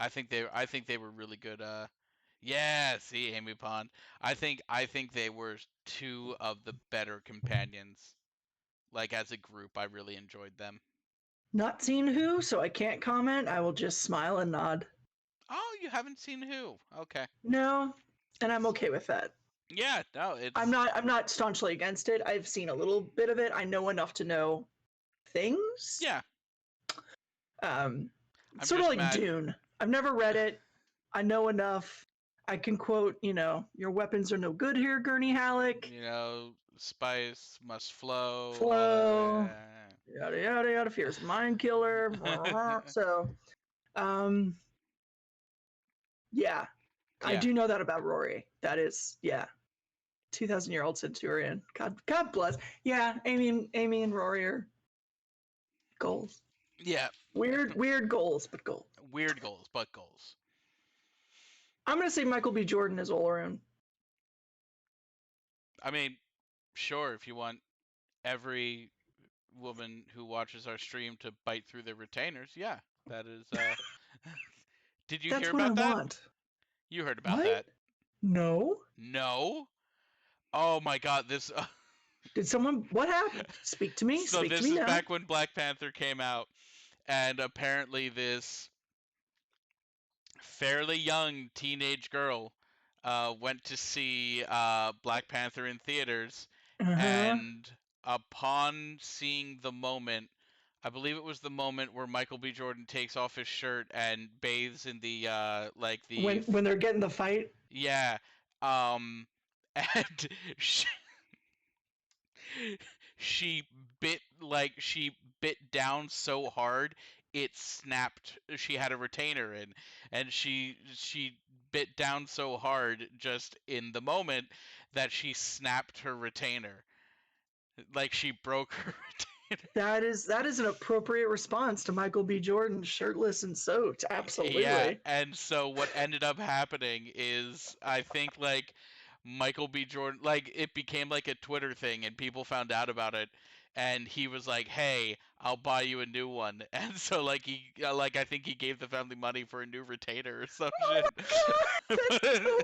think they were really good. Yeah, see Amy Pond. I think they were two of the better companions. Like as a group, I really enjoyed them. Not seen Who, so I can't comment. I will just smile and nod. Oh, you haven't seen Who? Okay. No, and I'm okay with that. Yeah, no, it's. I'm not staunchly against it. I've seen a little bit of it. I know enough to know things. Yeah. Sort of like Dune. I've never read it. I know enough. I can quote, your weapons are no good here, Gurney Halleck. Spice must flow. Flow. Yada yada yada. Fierce mind killer. So, yeah. I do know that about Rory. That is, 2,000-year-old Centurion. God bless. Yeah, Amy and Rory are goals. Yeah. Weird goals, but goals. Weird goals, but goals. I'm gonna say Michael B. Jordan as Olaroon. I mean, sure, if you want every woman who watches our stream to bite through their retainers, yeah, that is. Did you hear about that? Want. You heard about that? No. No. Oh my God! This. Did someone? What happened? Speak to me. So this is back when Black Panther came out, and apparently this fairly young teenage girl went to see Black Panther in theaters, and upon seeing the moment, I believe it was the moment where Michael B. Jordan takes off his shirt and bathes in the when they're getting the fight. Yeah, and she bit down so hard it snapped. She had a retainer in, and she bit down so hard just in the moment that she snapped her retainer. Like she broke her retainer. That is an appropriate response to Michael B. Jordan, shirtless and soaked. Yeah, Absolutely. and so what ended up happening is I think like Michael B. Jordan, like it became like a Twitter thing and people found out about it and he was like, "Hey, I'll buy you a new one." And so like I think he gave the family money for a new retainer or some Oh shit. my god,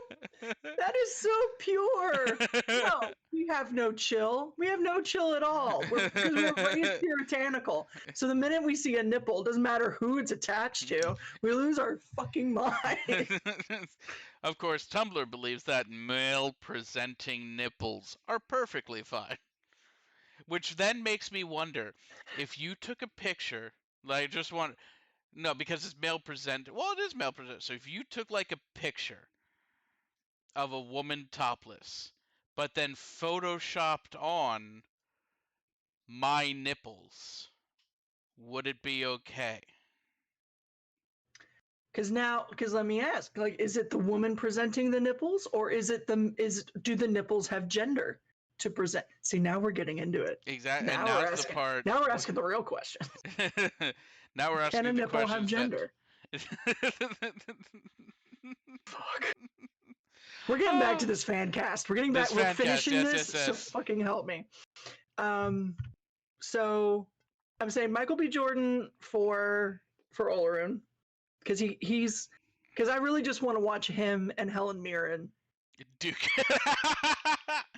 that is so pure. No, we have no chill. We have no chill at all. Because we're raised puritanical. So the minute we see a nipple, doesn't matter who it's attached to, we lose our fucking mind. Of course, Tumblr believes that male presenting nipples are perfectly fine. Which then makes me wonder if you took a picture, like just one, no, because it's male present. Well, it is male present. So if you took like a picture of a woman topless, but then photoshopped on my nipples, would it be okay? Because let me ask, like, is it the woman presenting the nipples, or do the nipples have gender to present? See, now we're getting into it. Exactly, and Now we're now's the asking. part. Now we're asking the real question. Now we're Can a asking the nipple have questions that. gender? Fuck. We're getting back to Ah, this fan cast. We're getting this back. We're fan cast, finishing yes, this. yes, So yes. fucking help me. So I'm saying Michael B. Jordan for Olaroon because because I really just want to watch him and Helen Mirren Duke.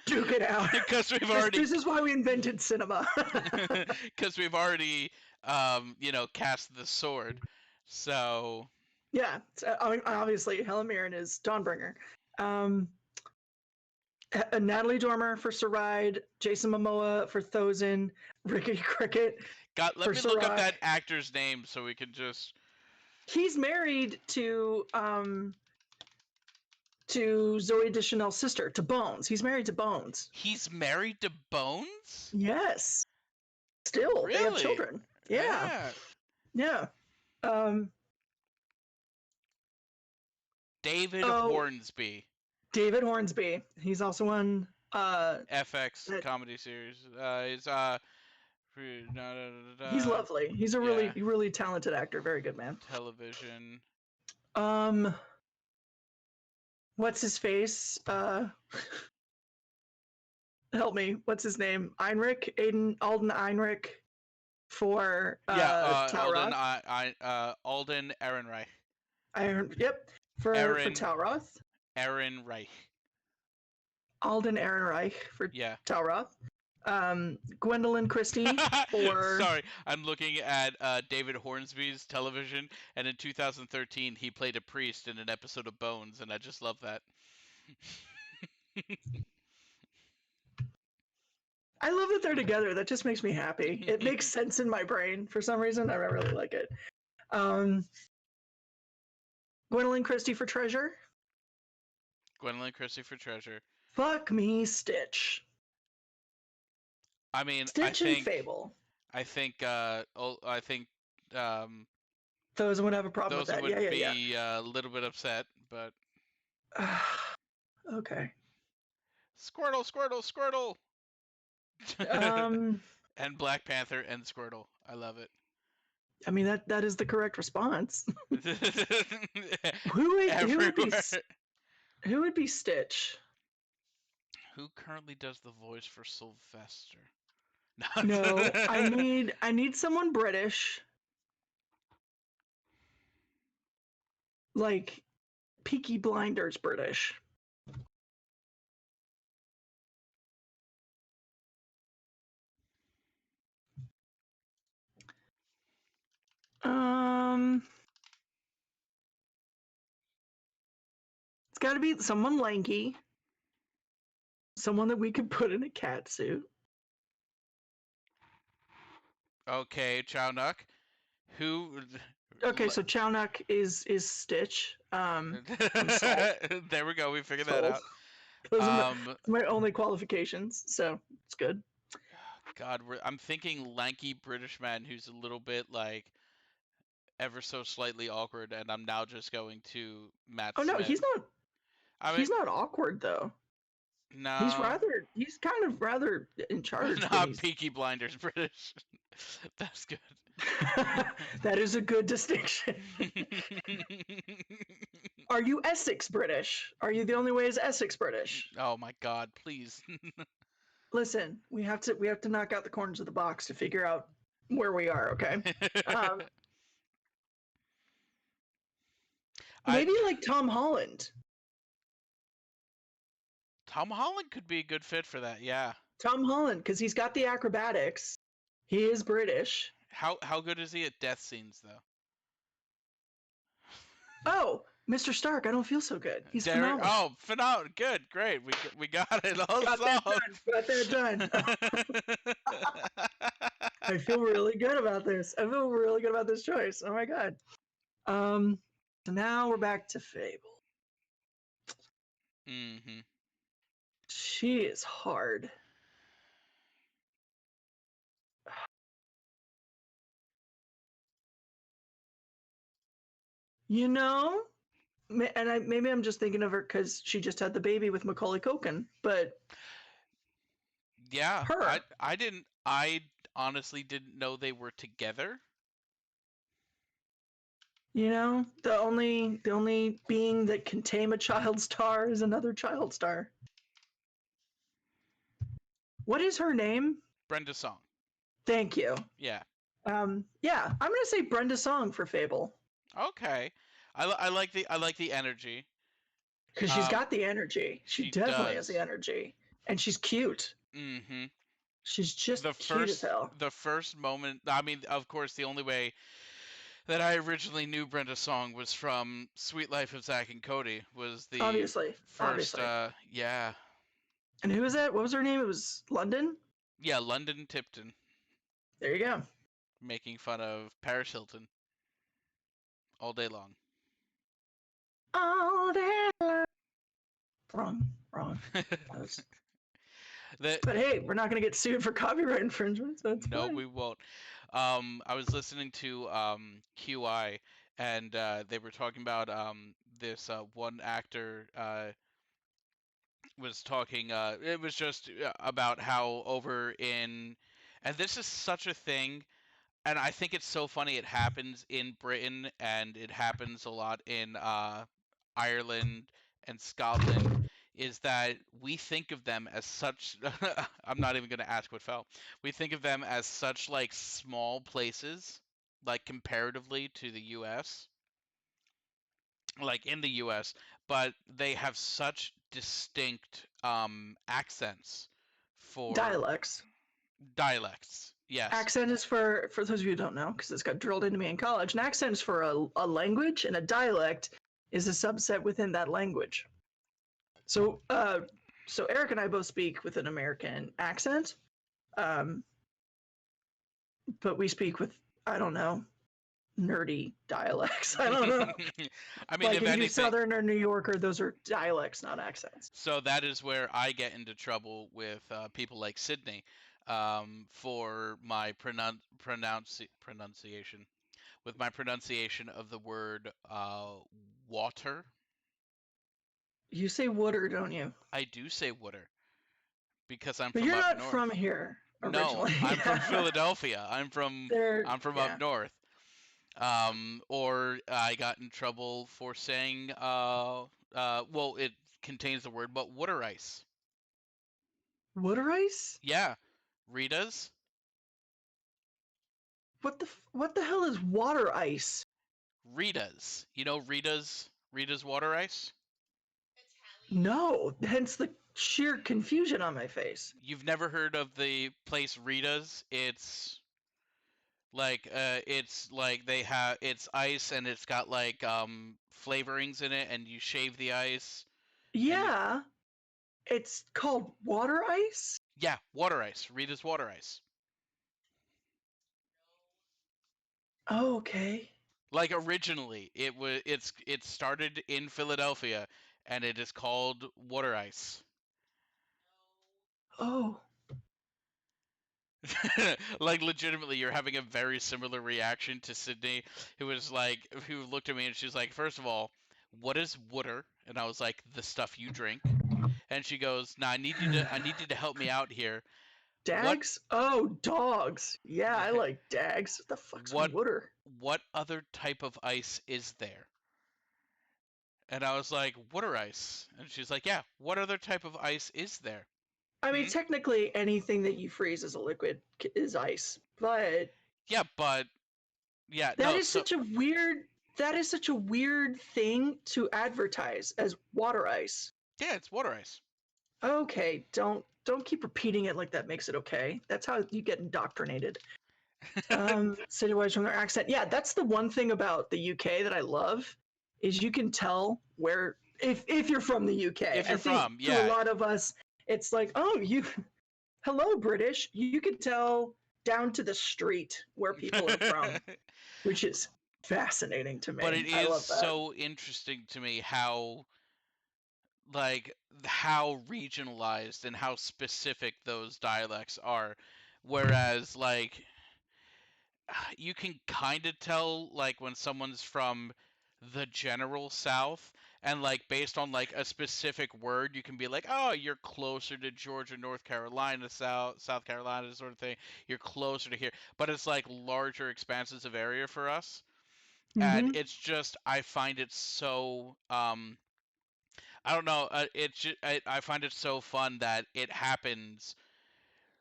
duke it out. Because we've already. This is why we invented cinema. Because we've already, cast the sword. So. Yeah, so, obviously Helen Mirren is Dawnbringer. Natalie Dormer for Saride, Jason Momoa for Thozin, Ricky Cricket God, let for me look up Sirach. that actor's name so we can just. He's married to Zoe Deschanel's sister, to Bones. He's married to Bones. He's married to Bones? Yes. Still, they have Really? children. Yeah. Yeah. Yeah. Um David oh, Hornsby. David Hornsby. He's also on FX that, comedy series. he's lovely. He's a Yeah. really talented actor, very good man. Television. Um what's his face? Help me. What's his name? Alden Einrich for Yeah, Talroth. Alden Ehrenreich. Yep, for Aaron Talroth. Ehrenreich. Alden Ehrenreich for Yeah. Talroth. Gwendolyn Christie for. Sorry, I'm looking at David Hornsby's television, and in 2013 he played a priest in an episode of Bones, and I just love that. I love that they're together. That just makes me happy. It makes sense in my brain for some reason. I really like it. Gwendolyn Christie for Treasure. Gwendolyn Christie for Treasure. Fuck me, Stitch. I mean, Stitch and Fable. I think Those would have a problem with those that. would Yeah. be a little bit upset, but Okay. Squirtle, Squirtle, Squirtle. Um, And Black Panther and Squirtle. I love it. I mean that is the correct response. Everywhere. Who would be Stitch? Who currently does the voice for Sylvester? No, I need someone British, like Peaky Blinders British. It's got to be someone lanky, someone that we could put in a cat suit. Okay, Chownuck. Who? Okay, so Chownuck is Stitch. There we go. We figured that Sold. out. Those are my only qualifications, so it's good. God, I'm thinking lanky British man who's a little bit like ever so slightly awkward, and I'm now just going to Matt Oh no, Smith. he's not. I mean, He's not awkward though. No, He's kind of rather in charge when not he's. Peaky Blinders British. That's good. That is a good distinction. Are you Essex British? Are you the only way is Essex British? Oh my God, please. Listen, we have to knock out the corners of the box to figure out where we are, okay? Um, I maybe like Tom Holland. Tom Holland could be a good fit for that. Yeah. Tom Holland, because he's got the acrobatics. He is British. How good is he at death scenes though? Oh, Mr. Stark, I don't feel so good. He's Derek. phenomenal. Oh, phenomenal. Good. Great. We got it all Got that solved. done. Got that done. I feel really good about this. I feel really good about this choice. Oh my god. So now we're back to Fable. Mm-hmm. She is hard. You know, and maybe I'm just thinking of her because she just had the baby with Macaulay Culkin, but Yeah. I her, I didn't. I honestly didn't know they were together. the only being that can tame a child star is another child star. What is her name? Brenda Song. Thank you. Yeah. Yeah, I'm gonna say Brenda Song for Fable Okay. I like the energy. because she's Um, got the energy. She she definitely has the does. energy, and she's cute. Mm-hmm. She's just The cute as first hell. the first moment. I mean, of course, the only way that I originally knew Brenda Song was from Sweet Life of Zack and Cody. Was the Obviously, first. obviously. Yeah. And who was that? What was her name? It was London. Yeah. London Tipton There you go. making fun of Paris Hilton all day long. All day long. Wrong, wrong. That was- That But hey, we're not gonna get sued for copyright infringement, so it's No, fine. we won't. I was listening to QI, and they were talking about this one actor was talking. It was just about how over in, and this is such a thing, and I think it's so funny. It happens in Britain, and it happens a lot in Ireland and Scotland. Is that we think of them as such. I'm not even going to ask what fell. We think of them as such like small places, like comparatively to the U.S., like in the U.S., but they have such distinct accents for Dialects. dialects. Yes. Accent is for those of you who don't know, because it's got drilled into me in college. An accent is for a language, and a dialect is a subset within that language. So Eric and I both speak with an American accent, um, but we speak with, I don't know, nerdy dialects. I don't know. I mean, Like if if you do anything, Southern or New Yorker, those are dialects, not accents. so that is where I get into trouble with people like Sydney for my pronunciation, with my pronunciation of the word water. You say Wooder, don't you? I do say water because I'm But from you're up not north. from here No, originally. I'm from Philadelphia. I'm from There, I'm from up yeah. north. Or I got in trouble for saying well, it contains the word, but water ice. Wooder ice? Yeah, Rita's. What the hell is water ice? Rita's. You know Rita's water ice? No, hence the sheer confusion on my face. You've never heard of the place Rita's? It's like they have it's ice and it's got like flavorings in it and you shave the ice and you Yeah, it's called water ice. yeah, water ice. Rita's water ice. Oh, okay. Like originally it started in Philadelphia and it is called water ice. Oh, Like legitimately you're having a very similar reaction to Sydney who looked at me and she's like, first of all, what is water? And I was like, the stuff you drink. And she goes, "No, I need you to help me out here. What Dags? Oh, dogs. Yeah, I like dags. What the fuck's what water? what other type of ice is there?" And I was like, "Water ice." And she's like, "Yeah, what other type of ice is there?" I mean, Hmm? technically, anything that you freeze as a liquid is ice, but Yeah, but yeah, that no, is so such a weird. That is such a weird thing to advertise as water ice. yeah, it's water ice. Okay, don't keep repeating it like that makes it okay. That's how you get indoctrinated. Citywide from their accent. Yeah, that's the one thing about the UK that I love is you can tell where if you're from the UK. If I you're think from, to a yeah. lot of us, it's like, oh, you, hello British. You can tell down to the street where people are from, which is fascinating to But me. it I is love that. so interesting to me how like how regionalized and how specific those dialects are. Whereas like you can kind of tell like when someone's from the general south, and like based on like a specific word you can be like, oh, you're closer to Georgia, North Carolina, South Carolina, sort of thing. You're closer to here, but it's like larger expanses of area for us. And Mm-hmm. it's just I find it so I don't know, I find it so fun that it happens.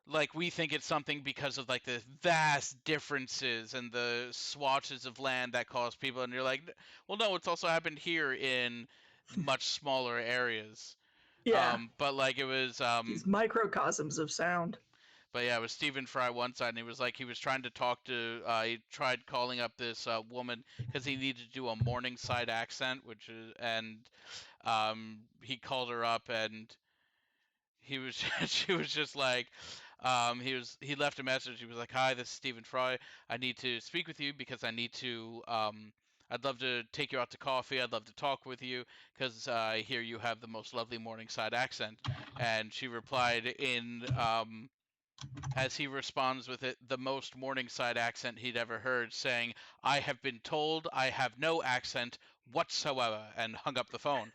Like we think it's something because of like the vast differences and the swatches of land that cause people, and you're like, well, no, it's also happened here in much smaller areas. Yeah, But like it was, these microcosms of sound. but yeah, it was Stephen Fry one side, and he was like, he was trying to talk to, he tried calling up this woman because he needed to do a Morningside accent, which is, and he called her up, and he was she was just like he left a message. He was like, hi, this is Stephen Fry. I need to speak with you because I need to I'd love to take you out to coffee. I'd love to talk with you because I hear you have the most lovely Morningside accent. And she replied in as he responds with it, the most Morningside accent he'd ever heard, saying, I have been told I have no accent whatsoever, and hung up the phone.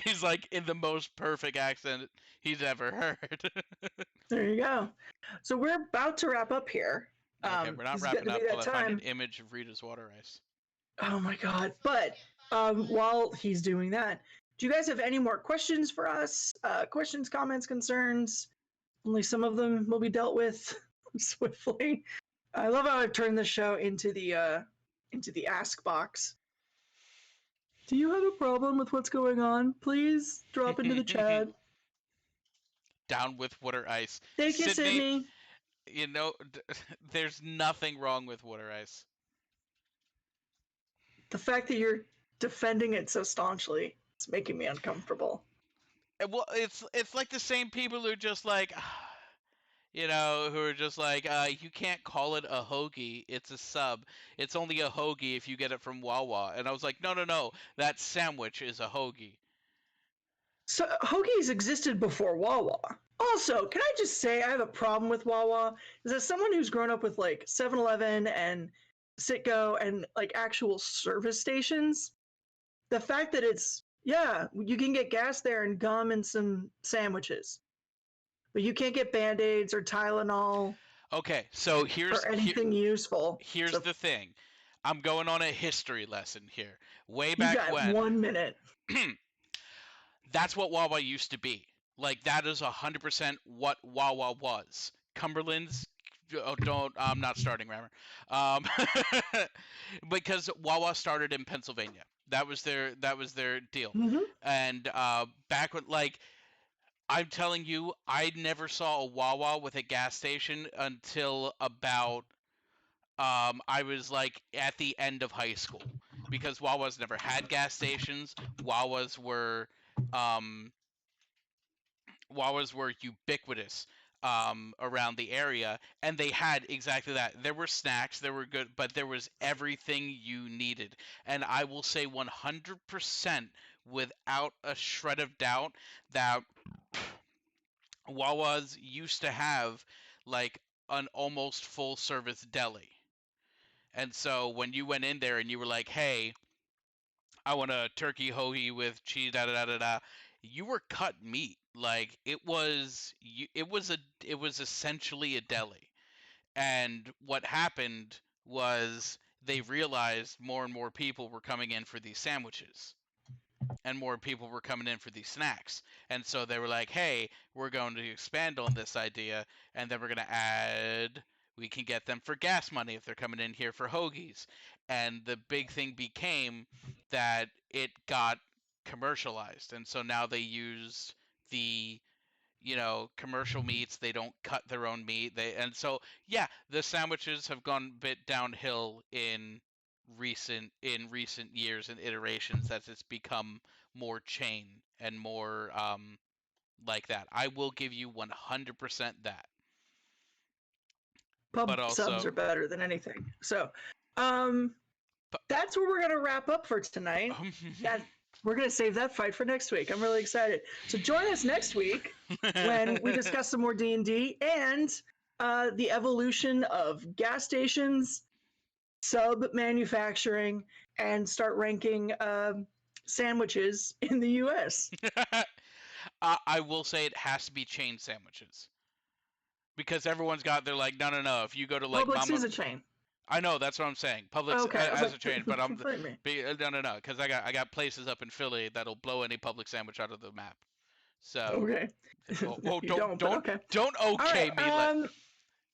He's like in the most perfect accent he's ever heard. There you go. So we're about to wrap up here. Okay, we're not It's getting wrapping to be up till that I find an time. image of Rita's water ice. Oh my god! But while he's doing that, do you guys have any more questions for us? Questions, comments, concerns? Only some of them will be dealt with swiftly. I love how I've turned the show into the ask box. Do you have a problem with what's going on? Please drop into the chat. Down with water ice. Thank you, Sydney, Sydney. you know, there's nothing wrong with water ice. The fact that you're defending it so staunchly is making me uncomfortable. Well, it's like the same people who just like you know, who are just like, you can't call it a hoagie. It's a sub. It's only a hoagie if you get it from Wawa. And I was like, no, no, no. That sandwich is a hoagie. So hoagies existed before Wawa. Also, can I just say I have a problem with Wawa? Is as someone who's grown up with like 7-Eleven and Sitco and like actual service stations, the fact that it's yeah, you can get gas there and gum and some sandwiches, but you can't get Band-Aids or Tylenol Okay, so or anything useful. here's So the thing. I'm going on a history lesson here. Way you back got when, 1 minute. that's what Wawa used to be. Like that is 100% what Wawa was. Cumberland's. Oh, don't. I'm not starting grammar. Um, because Wawa started in Pennsylvania. That was their deal. Mm-hmm. And back when like I'm telling you, I never saw a Wawa with a gas station until about I was like at the end of high school because Wawas never had gas stations. Um, Wawas were ubiquitous around the area, and they had exactly that. There were snacks, there were good, but there was everything you needed. And I will say 100% without a shred of doubt that Wawas used to have like an almost full service deli. And so when you went in there and you were like, "Hey, I want a turkey hoagie with cheese, da da da da da. You were cut meat. Like it was essentially a deli. And what happened was they realized more and more people were coming in for these sandwiches and more people were coming in for these snacks. And so they were like, hey, we're going to expand on this idea, and then we're going to add, we can get them for gas money if they're coming in here for hoagies. And the big thing became that it got commercialized. And so now they used the commercial meats. They don't cut their own meat. And so yeah, the sandwiches have gone a bit downhill in recent years and iterations as it's become more chain and more like that. I will give you 100% that. Pub But subs also are better than anything. So, that's where we're gonna wrap up for tonight. We're gonna save that fight for next week. I'm really excited. So join us next week when we discuss some more D&D and the evolution of gas stations, sub manufacturing, and start ranking sandwiches in the U.S. I will say it has to be chain sandwiches because everyone's got. They're like, no. If you go to like Publix Mama, is a chain. I know that's what I'm saying. Publix Okay, as a chain, but I'm me. no, because I got places up in Philly that'll blow any public sandwich out of the map. So Okay. oh, You don't, but okay. Don't okay All right, me.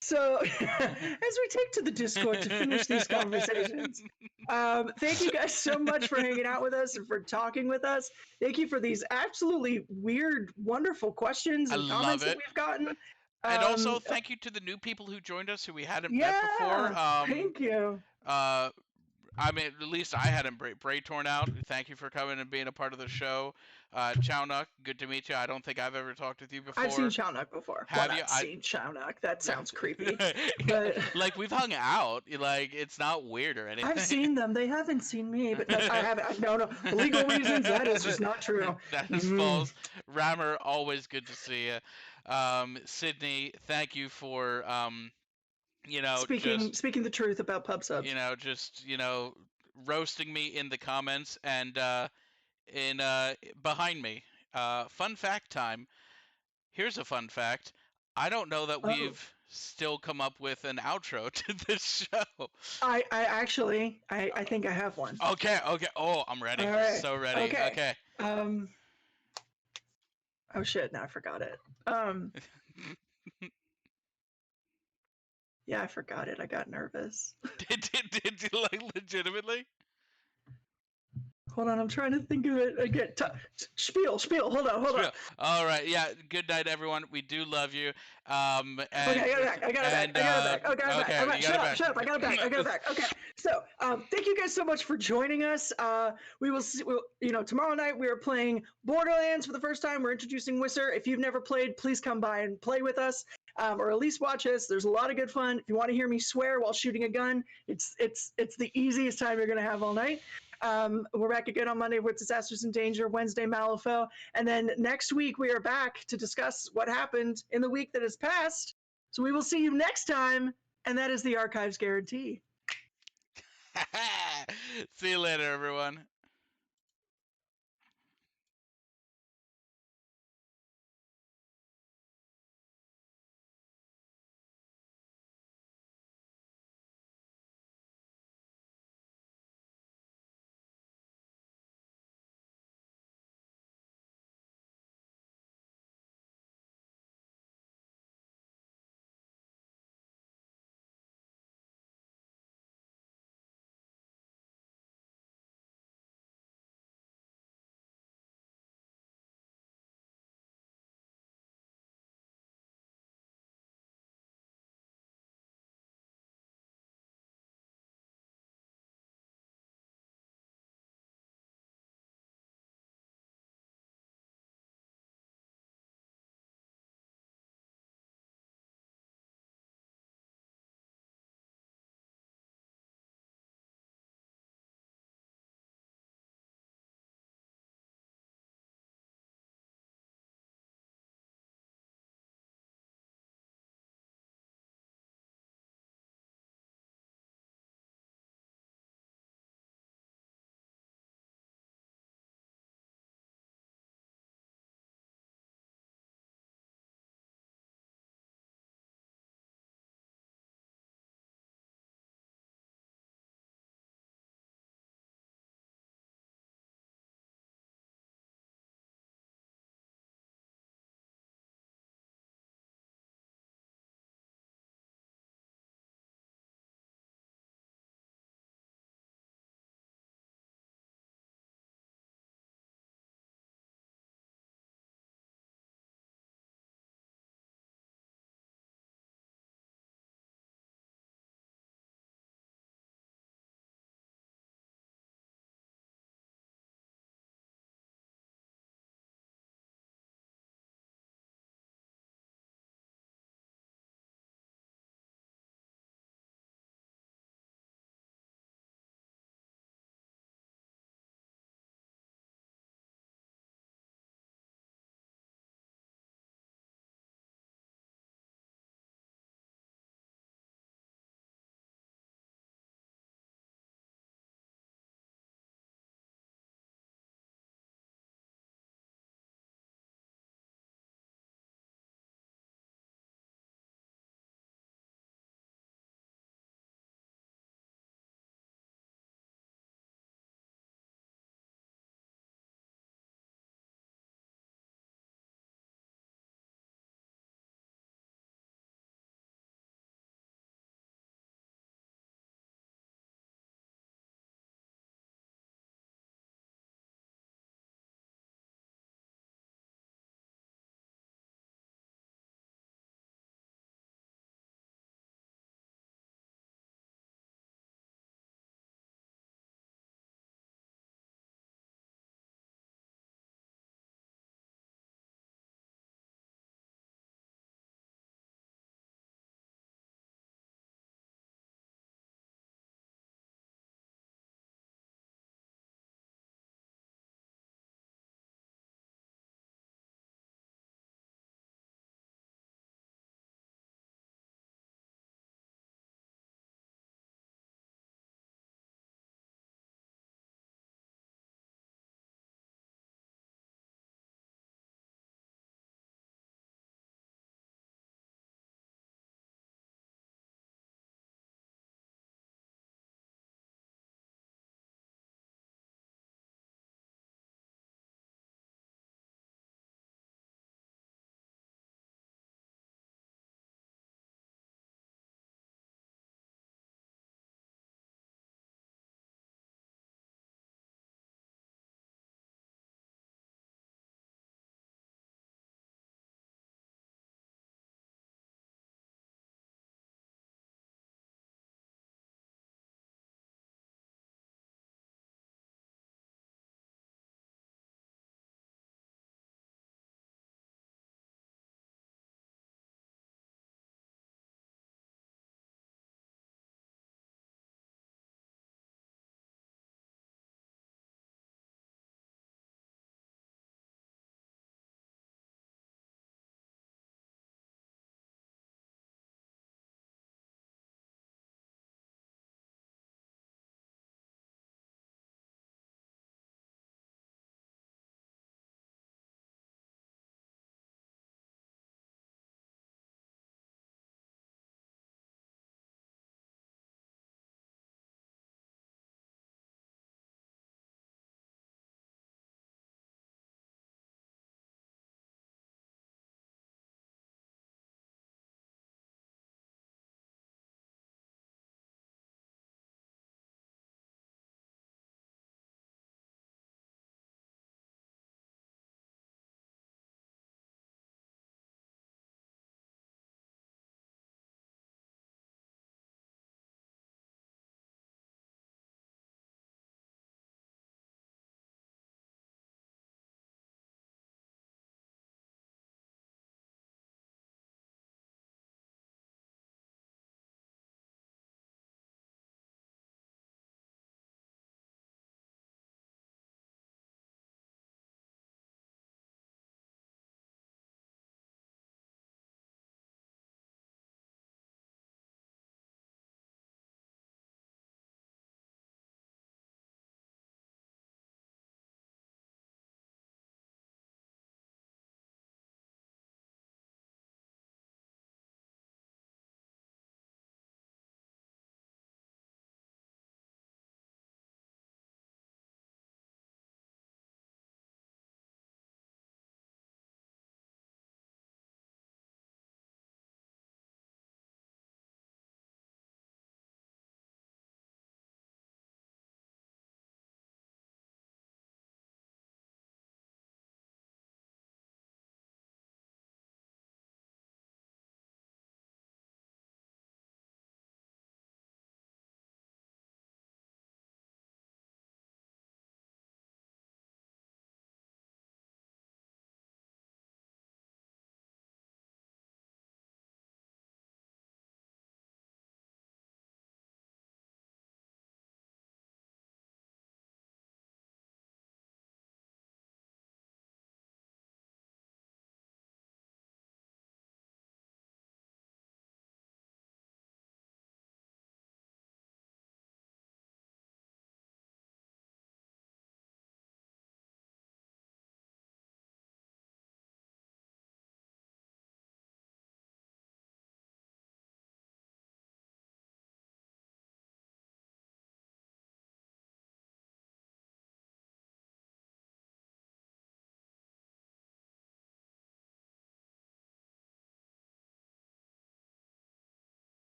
So, as we take to the Discord to finish these conversations, thank you guys so much for hanging out with us and for talking with us. Thank you for these absolutely weird, wonderful questions I and love comments that it. we've gotten. And also, thank you to the new people who joined us who we hadn't met before. Yeah, thank you. I mean, at least I hadn't Bray torn out. Thank you for coming and being a part of the show. Chownuk, good to meet you. I don't think I've ever talked with you before. I've seen Chownuk before. Have well, you? I've seen Chownuk. That sounds creepy. Yeah, But like we've hung out. Like it's not weird or anything. I've seen them. They haven't seen me. But no, I haven't. No. For legal reasons, that is just not true. That is false. Rammer, always good to see you. Sydney, thank you for speaking the truth about pub subs. Roasting me in the comments and behind me. Fun fact time. Here's a fun fact. I don't know that we've still come up with an outro to this show. I actually think I have one. Okay. Oh, I'm ready. Right. So ready. Okay. Oh shit! Now I forgot it. Yeah, I forgot it. I got nervous. Did you like legitimately? Hold on, I'm trying to think of it again. Spiel. Hold on. All right, yeah. Good night, everyone. We do love you. And, okay, I got it back. Okay, shut up. I got it back. Okay. So, thank you guys so much for joining us. We will see. Tomorrow night we are playing Borderlands for the first time. We're introducing Whistler. If you've never played, please come by and play with us, or at least watch us. There's a lot of good fun. If you want to hear me swear while shooting a gun, it's the easiest time you're gonna have all night. We're back again on Monday with Disasters in Danger, Wednesday Malifaux, and then next week we are back to discuss what happened in the week that has passed. So we will see you next time, and that is the Archives guarantee. See you later, everyone.